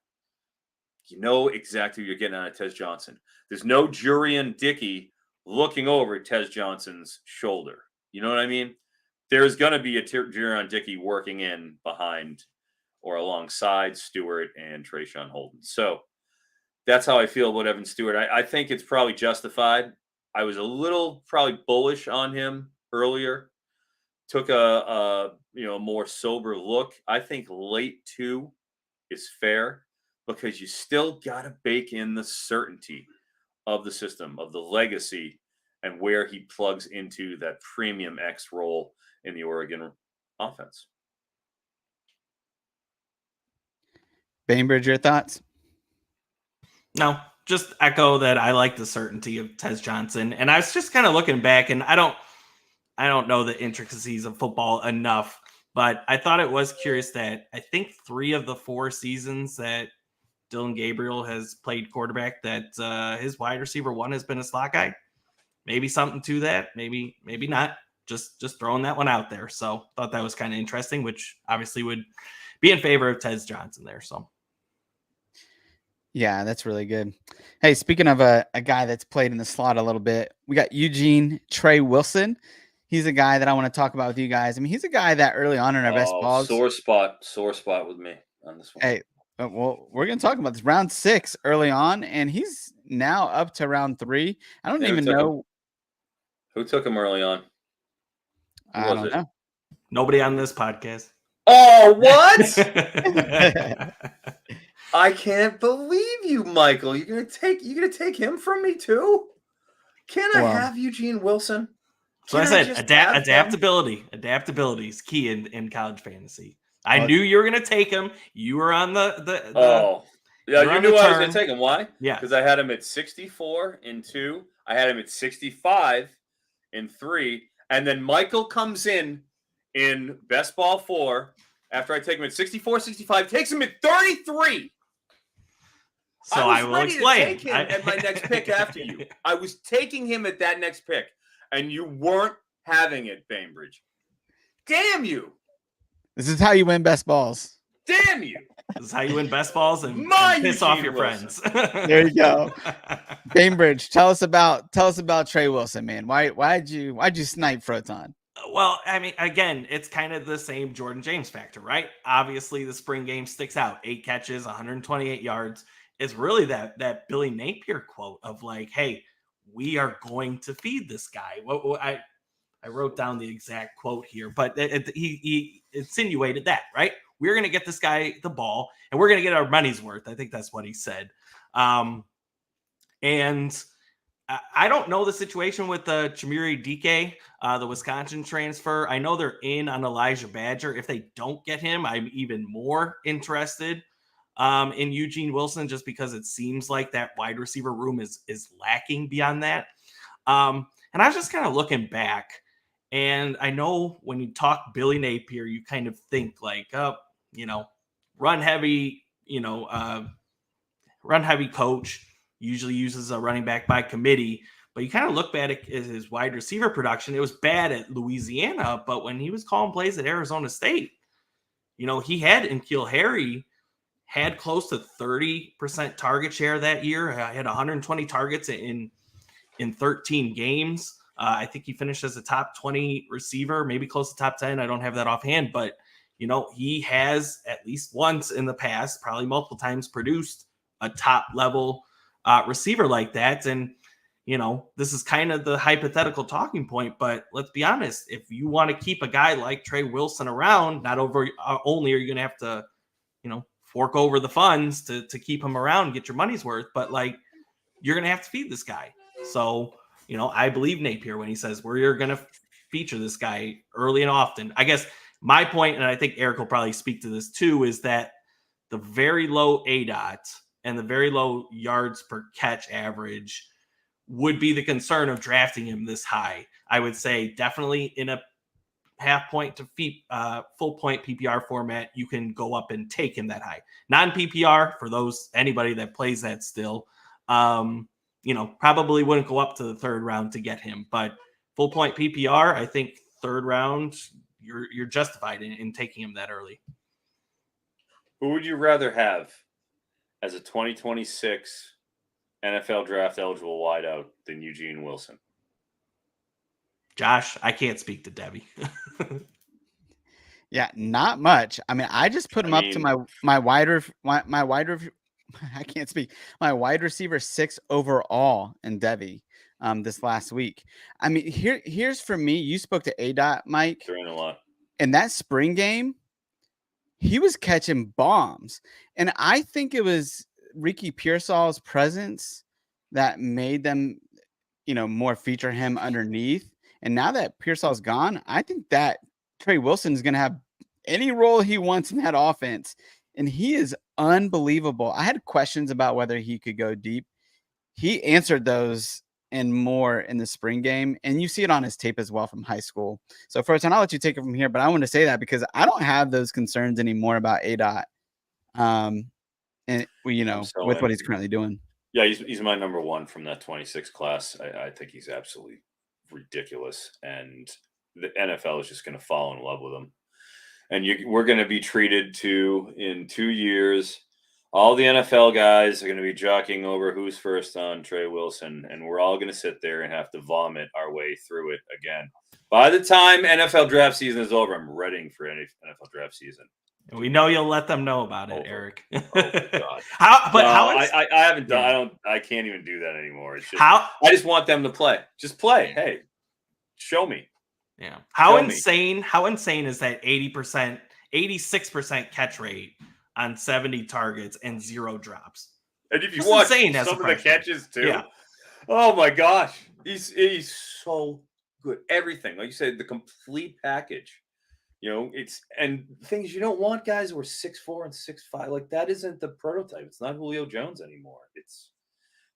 you know exactly what you're getting out of Tez Johnson. There's no Jurian Dickey looking over Tez Johnson's shoulder. You know what I mean? There's going to be a Jurian Dickey working in behind or alongside Stewart and Trayshawn Holden. So that's how I feel about Evan Stewart. I think it's probably justified. I was a little probably bullish on him earlier. Took a more sober look. I think late 2 is fair because you still got to bake in the certainty of the system, of the legacy, and where he plugs into that premium X role in the Oregon offense. Bainbridge, your thoughts? No, just echo that I like the certainty of Tez Johnson. And I was just kind of looking back, and I don't know the intricacies of football enough, but I thought it was curious that I think 3 of the 4 seasons that Dylan Gabriel has played quarterback, that his wide receiver 1 has been a slot guy. Maybe something to that. Maybe not. Just throwing that one out there. So thought that was kind of interesting, which obviously would be in favor of Tez Johnson there. So. Yeah, that's really good. Hey, speaking of a guy that's played in the slot a little bit, we got Eugene Wilson. He's a guy that I want to talk about with you guys. I mean, he's a guy that early on in our best balls. Sore spot with me on this one. Hey, well, we're going to talk about this round 6 early on, and he's now up to round 3. I don't even know. Who took him early on? I don't know. Nobody on this podcast. Oh, what? I can't believe you, Michael. You're gonna take him from me too? Can I have Eugene Wilson? So I said adaptability. Adaptability is key in college fantasy. I knew you were gonna take him. You were on the yeah, you knew I was gonna take him. Why? Yeah. Because I had him at 64 in 2. I had him at 65 in 3. And then Michael comes in best ball 4 after I take him at 64, 65, takes him at 33. So I will ready explain. to take him at my next pick after you. I was taking him at that next pick, and you weren't having it, Bainbridge. Damn you! This is how you win best balls. Damn you! This is how you win best balls and piss off your friends. There you go. Bainbridge, tell us about Trey Wilson, man. Why'd you snipe Froton? Well, I mean, again, it's kind of the same Jordan James factor, right? Obviously, the spring game sticks out. 8 catches, 128 yards. It's really that Billy Napier quote of like, "Hey, we are going to feed this guy." I wrote down the exact quote here, but he insinuated that, right? We're going to get this guy the ball, and we're going to get our money's worth. I think that's what he said. And I don't know the situation with the Chimere Dike, the Wisconsin transfer. I know they're in on Elijah Badger. If they don't get him, I'm even more interested in Eugene Wilson, just because it seems like that wide receiver room is lacking beyond that. And I was just kind of looking back, and I know when you talk Billy Napier, you kind of think like, run heavy, run heavy coach. Usually uses a running back by committee, but you kind of look at it as his wide receiver production. It was bad at Louisiana, but when he was calling plays at Arizona State, he had N'Keal Harry had close to 30% target share that year. I had 120 targets in 13 games. I think he finished as a top 20 receiver, maybe close to top 10. I don't have that offhand, but he has at least once in the past, probably multiple times, produced a top level receiver like that. And this is kind of the hypothetical talking point, but let's be honest, if you want to keep a guy like Trey Wilson around, not only are you going to have to fork over the funds to keep him around and get your money's worth, but like you're going to have to feed this guy. So I believe Napier when he says we're going to feature this guy early and often. I guess my point, and I think Eric will probably speak to this too, is that the very low ADOT and the very low yards per catch average would be the concern of drafting him this high. I would say definitely in a half point to full point PPR format, you can go up and take him that high. Non-PPR, for anybody that plays that still, probably wouldn't go up to the 3rd round to get him. But full point PPR, I think 3rd round, you're justified in taking him that early. Who would you rather have as a 2026 NFL draft eligible wideout than Eugene Wilson? Josh, I can't speak to Debbie. Yeah, not much. I mean, I just put him up to my wide receiver 6 overall in Debbie this last week. I mean, here's for me. You spoke to ADOT, Mike. They're in a lot. In that spring game, he was catching bombs. And I think it was Ricky Pearsall's presence that made them, more feature him underneath. And now that Pearsall's gone, I think that Trey Wilson is going to have any role he wants in that offense. And he is unbelievable. I had questions about whether he could go deep. He answered those and more in the spring game. And you see it on his tape as well from high school. So first, and I'll let you take it from here, but I want to say that because I don't have those concerns anymore about ADOT. And with what he's currently doing. Yeah, he's my number 1 from that 26 class. I think he's absolutely ridiculous. And the NFL is just going to fall in love with him. And we're going to be treated to, in 2 years, all the NFL guys are going to be jockeying over who's first on Trey Wilson. And we're all going to sit there and have to vomit our way through it again. By the time NFL draft season is over, I'm ready for any NFL draft season. And we know you'll let them know about it, Eric. Oh God! I haven't done. I can't even do that anymore. It's just, I just want them to play. Just play. Hey, show me. Yeah. How insane is that 80%, 86% catch rate on 70 targets and 0 drops? And if you watch some of the catches too, yeah. Oh my gosh, he's so good. Everything, like you said, the complete package. It's and things you don't want guys who are 6'4" and 6'5". Like that isn't the prototype. It's not Julio Jones anymore. It's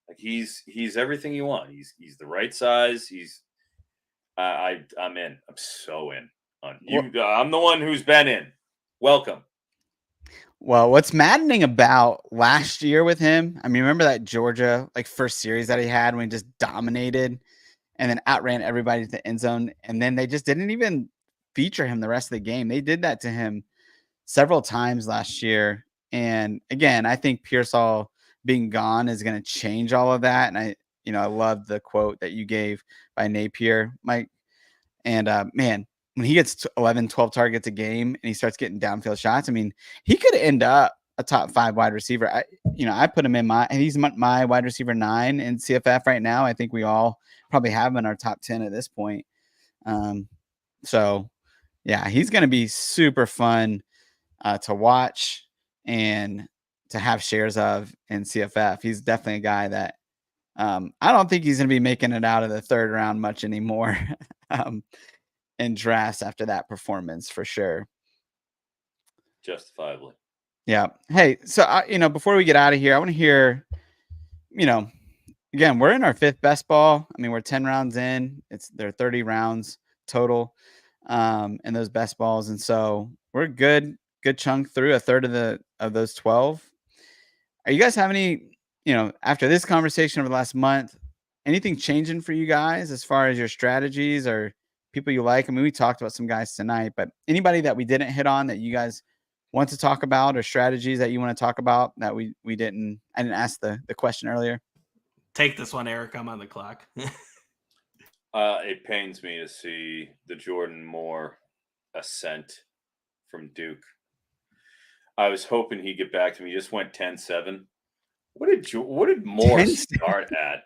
like he's everything you want. He's the right size. I'm in. I'm so in on you. I'm the one who's been in. Welcome. Well, what's maddening about last year with him, I mean, remember that Georgia first series that he had when he just dominated and then outran everybody to the end zone, and then they just didn't even feature him the rest of the game. They did that to him several times last year. And again, I think Pearsall being gone is going to change all of that. And I love the quote that you gave by Napier, Mike. And man, when he gets 11, 12 targets a game and he starts getting downfield shots, I mean, he could end up a top 5 wide receiver. I put him in he's my wide receiver 9 in CFF right now. I think we all probably have him in our top 10 at this point. So yeah, he's going to be super fun to watch and to have shares of in CFF. He's definitely a guy that I don't think he's going to be making it out of the 3rd round much anymore in drafts after that performance for sure. Justifiably. Yeah. Hey, so before we get out of here, I want to hear, again, we're in our 5th best ball. I mean, we're 10 rounds in. There are 30 rounds total in those best balls, and so we're good chunk through a third of those 12. Are you guys have any, after this conversation over the last month, anything changing for you guys as far as your strategies or people you like? I mean, we talked about some guys tonight, but anybody that we didn't hit on that you guys want to talk about, or strategies that you want to talk about that I didn't ask the question earlier? Take this one, Eric. I'm on the clock. It pains me to see the Jordan Moore ascent from Duke. I was hoping he'd get back to me. He just went 10-7. What did Moore start at?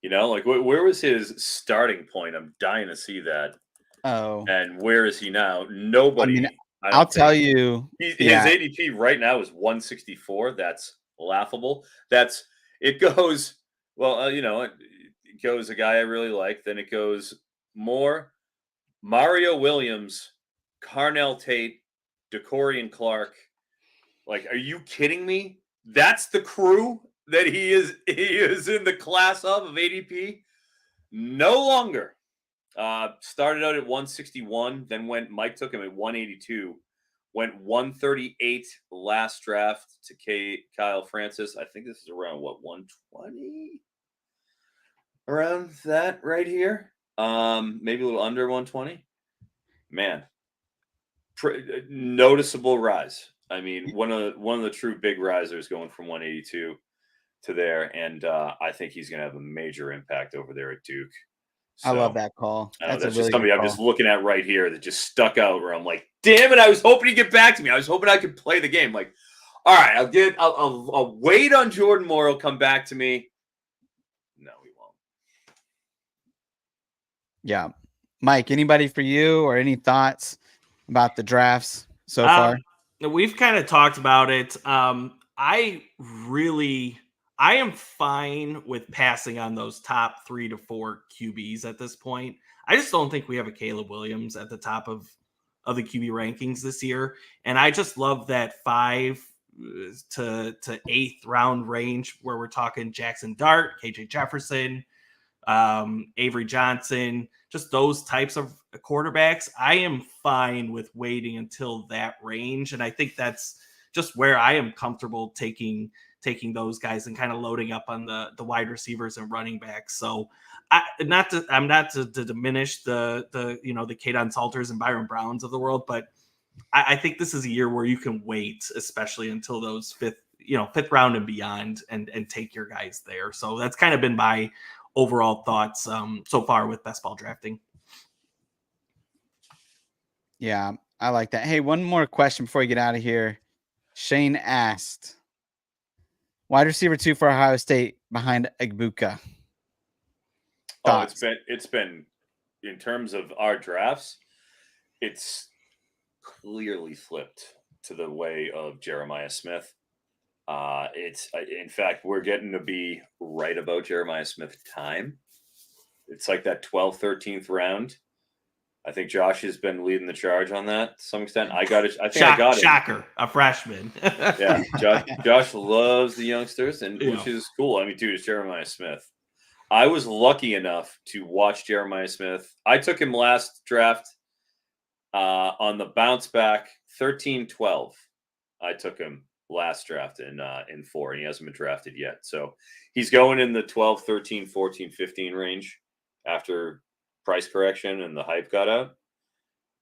Where was his starting point? I'm dying to see that. Oh. And where is he now? Nobody. I mean, I'll tell you. His ADP right now is 164. That's laughable. It goes, well, it goes a guy I really like. Then it goes Moore, Mario Williams, Carnell Tate, DeCorian Clark. Are you kidding me? That's the crew that he is in the class of ADP. No longer. Started out at 161, then Mike took him at 182, went 138 last draft to Kyle Francis. I think this is around 120? Around that right here. Maybe a little under 120. Man. Noticeable rise. I mean, one of the true big risers going from 182 to there, and I think he's going to have a major impact over there at Duke. So, I love that call. That's just somebody I'm just looking at right here that just stuck out where I'm like, damn it, I was hoping he'd get back to me. I was hoping I could play the game. All right, I'll wait on Jordan Moore. He'll come back to me. No, he won't. Yeah. Mike, anybody for you or any thoughts about the drafts so far? We've kind of talked about it. I am fine with passing on those top 3 to 4 QBs at this point. I just don't think we have a Caleb Williams at the top of the QB rankings this year. And I just love that 5 to 8th round range where we're talking Jackson Dart, KJ Jefferson, Avery Johnson, just those types of quarterbacks. I am fine with waiting until that range. And I think that's just where I am comfortable taking those guys and kind of loading up on the wide receivers and running backs. So I'm not to diminish the Kadon Salters and Byron Browns of the world, but I think this is a year where you can wait, especially until those fifth round and beyond, and take your guys there. So that's kind of been my overall thoughts so far with best ball drafting. Yeah, I like that. Hey, one more question before we get out of here. Shane asked, wide receiver 2 for Ohio State behind Egbuka. Thoughts? It's been in terms of our drafts, it's clearly flipped to the way of Jeremiah Smith. In fact, we're getting to be right about Jeremiah Smith time. It's like that 12th, 13th round. I think Josh has been leading the charge on that to some extent. I got it. I got it. Shocker, a freshman. Yeah, Josh loves the youngsters, which is cool. I mean, dude, it's Jeremiah Smith. I was lucky enough to watch Jeremiah Smith. I took him last draft on the bounce back 13-12. I took him last draft in 4, and he hasn't been drafted yet. So he's going in the 12, 13, 14, 15 range after price correction and the hype got out.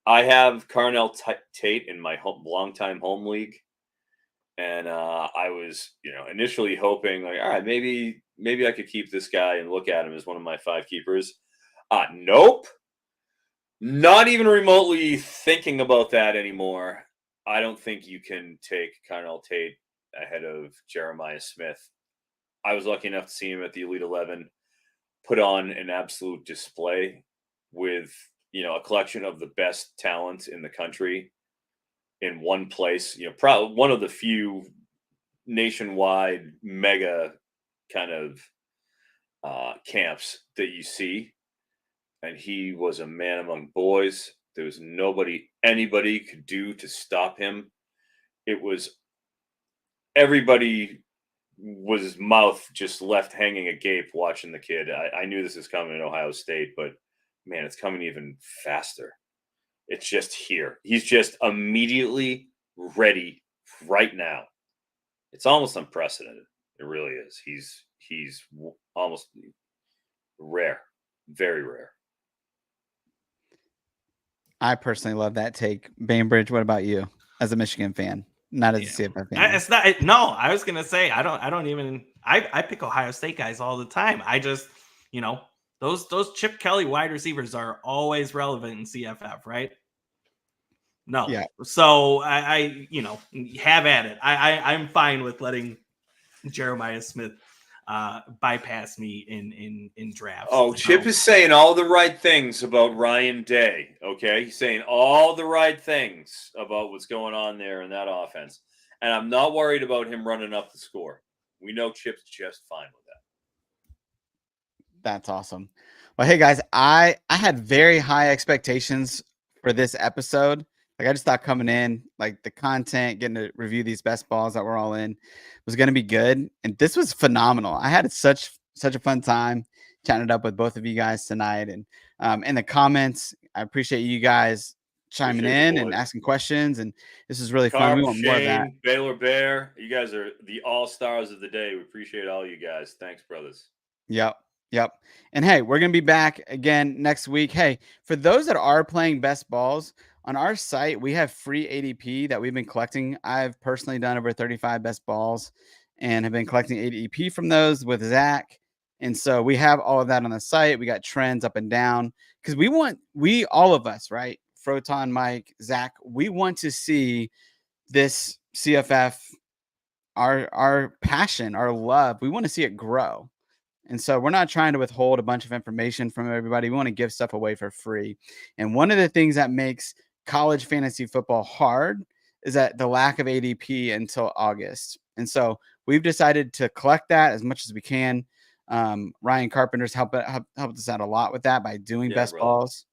I have Carnell Tate in my longtime home league. And I was, initially hoping like, all right, maybe I could keep this guy and look at him as one of my 5 keepers. Nope. Not even remotely thinking about that anymore. I don't think you can take Carnell Tate ahead of Jeremiah Smith. I was lucky enough to see him at the Elite 11 put on an absolute display with, a collection of the best talent in the country in one place, probably one of the few nationwide mega kind of camps that you see. And he was a man among boys. There was anybody could do to stop him. It was everybody was his mouth just left hanging agape watching the kid. I knew this is coming in Ohio State, but man, it's coming even faster. It's just here. He's just immediately ready right now. It's almost unprecedented. It really is. He's almost rare, very rare. I personally love that take. Bainbridge, what about you as a Michigan fan? Not as a CFF fan. It's not. No, I was gonna say I don't even. I pick Ohio State guys all the time. I just those Chip Kelly wide receivers are always relevant in CFF, right? No. Yeah. So I have at it. I'm fine with letting Jeremiah Smith bypass me in drafts. Oh, Chip is saying all the right things about Ryan Day. Okay, he's saying all the right things about what's going on there in that offense, and I'm not worried about him running up the score. We know Chip's just fine with that. That's awesome. Well, hey guys, I had very high expectations for this episode. Like I just thought coming in, like the content, getting to review these best balls that we're all in was going to be good. And this was phenomenal. I had such a fun time chatting it up with both of you guys tonight. And in the comments, I appreciate you guys chiming in and asking questions. And this is really fun. We want more of that. Baylor Bear, you guys are the all-stars of the day. We appreciate all you guys. Thanks, brothers. Yep. And hey, we're going to be back again next week. Hey, for those that are playing best balls, on our site, we have free ADP that we've been collecting. I've personally done over 35 best balls and have been collecting ADP from those with Zach. And so we have all of that on the site. We got trends up and down because all of us, right? Froton, Mike, Zach, we want to see this CFF, our passion, our love. We want to see it grow. And so we're not trying to withhold a bunch of information from everybody. We want to give stuff away for free. And one of the things that makes college fantasy football hard is that the lack of ADP until August. And so we've decided to collect that as much as we can. Ryan Carpenter's helped us out a lot with that by doing best balls.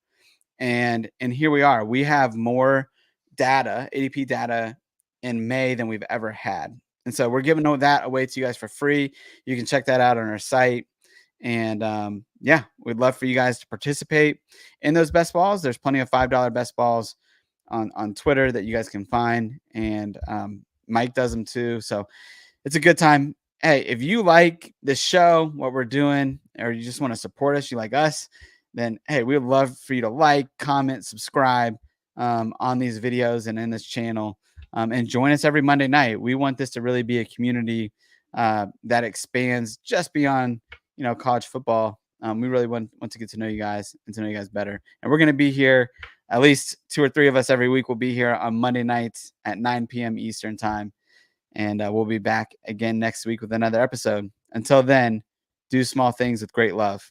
And here we are. We have more data, ADP data in May than we've ever had. And so we're giving that away to you guys for free. You can check that out on our site. And we'd love for you guys to participate in those best balls. There's plenty of $5 best balls on Twitter that you guys can find. And Mike does them too. So it's a good time. Hey, if you like this show, what we're doing, or you just want to support us, you like us, then hey, we would love for you to like, comment, subscribe on these videos and in this channel. And join us every Monday night. We want this to really be a community that expands just beyond, college football. We really want to get to know you guys and to know you guys better. And we're going to be here, at least 2 or 3 of us every week will be here on Monday nights at 9 p.m. Eastern time. And we'll be back again next week with another episode. Until then, do small things with great love.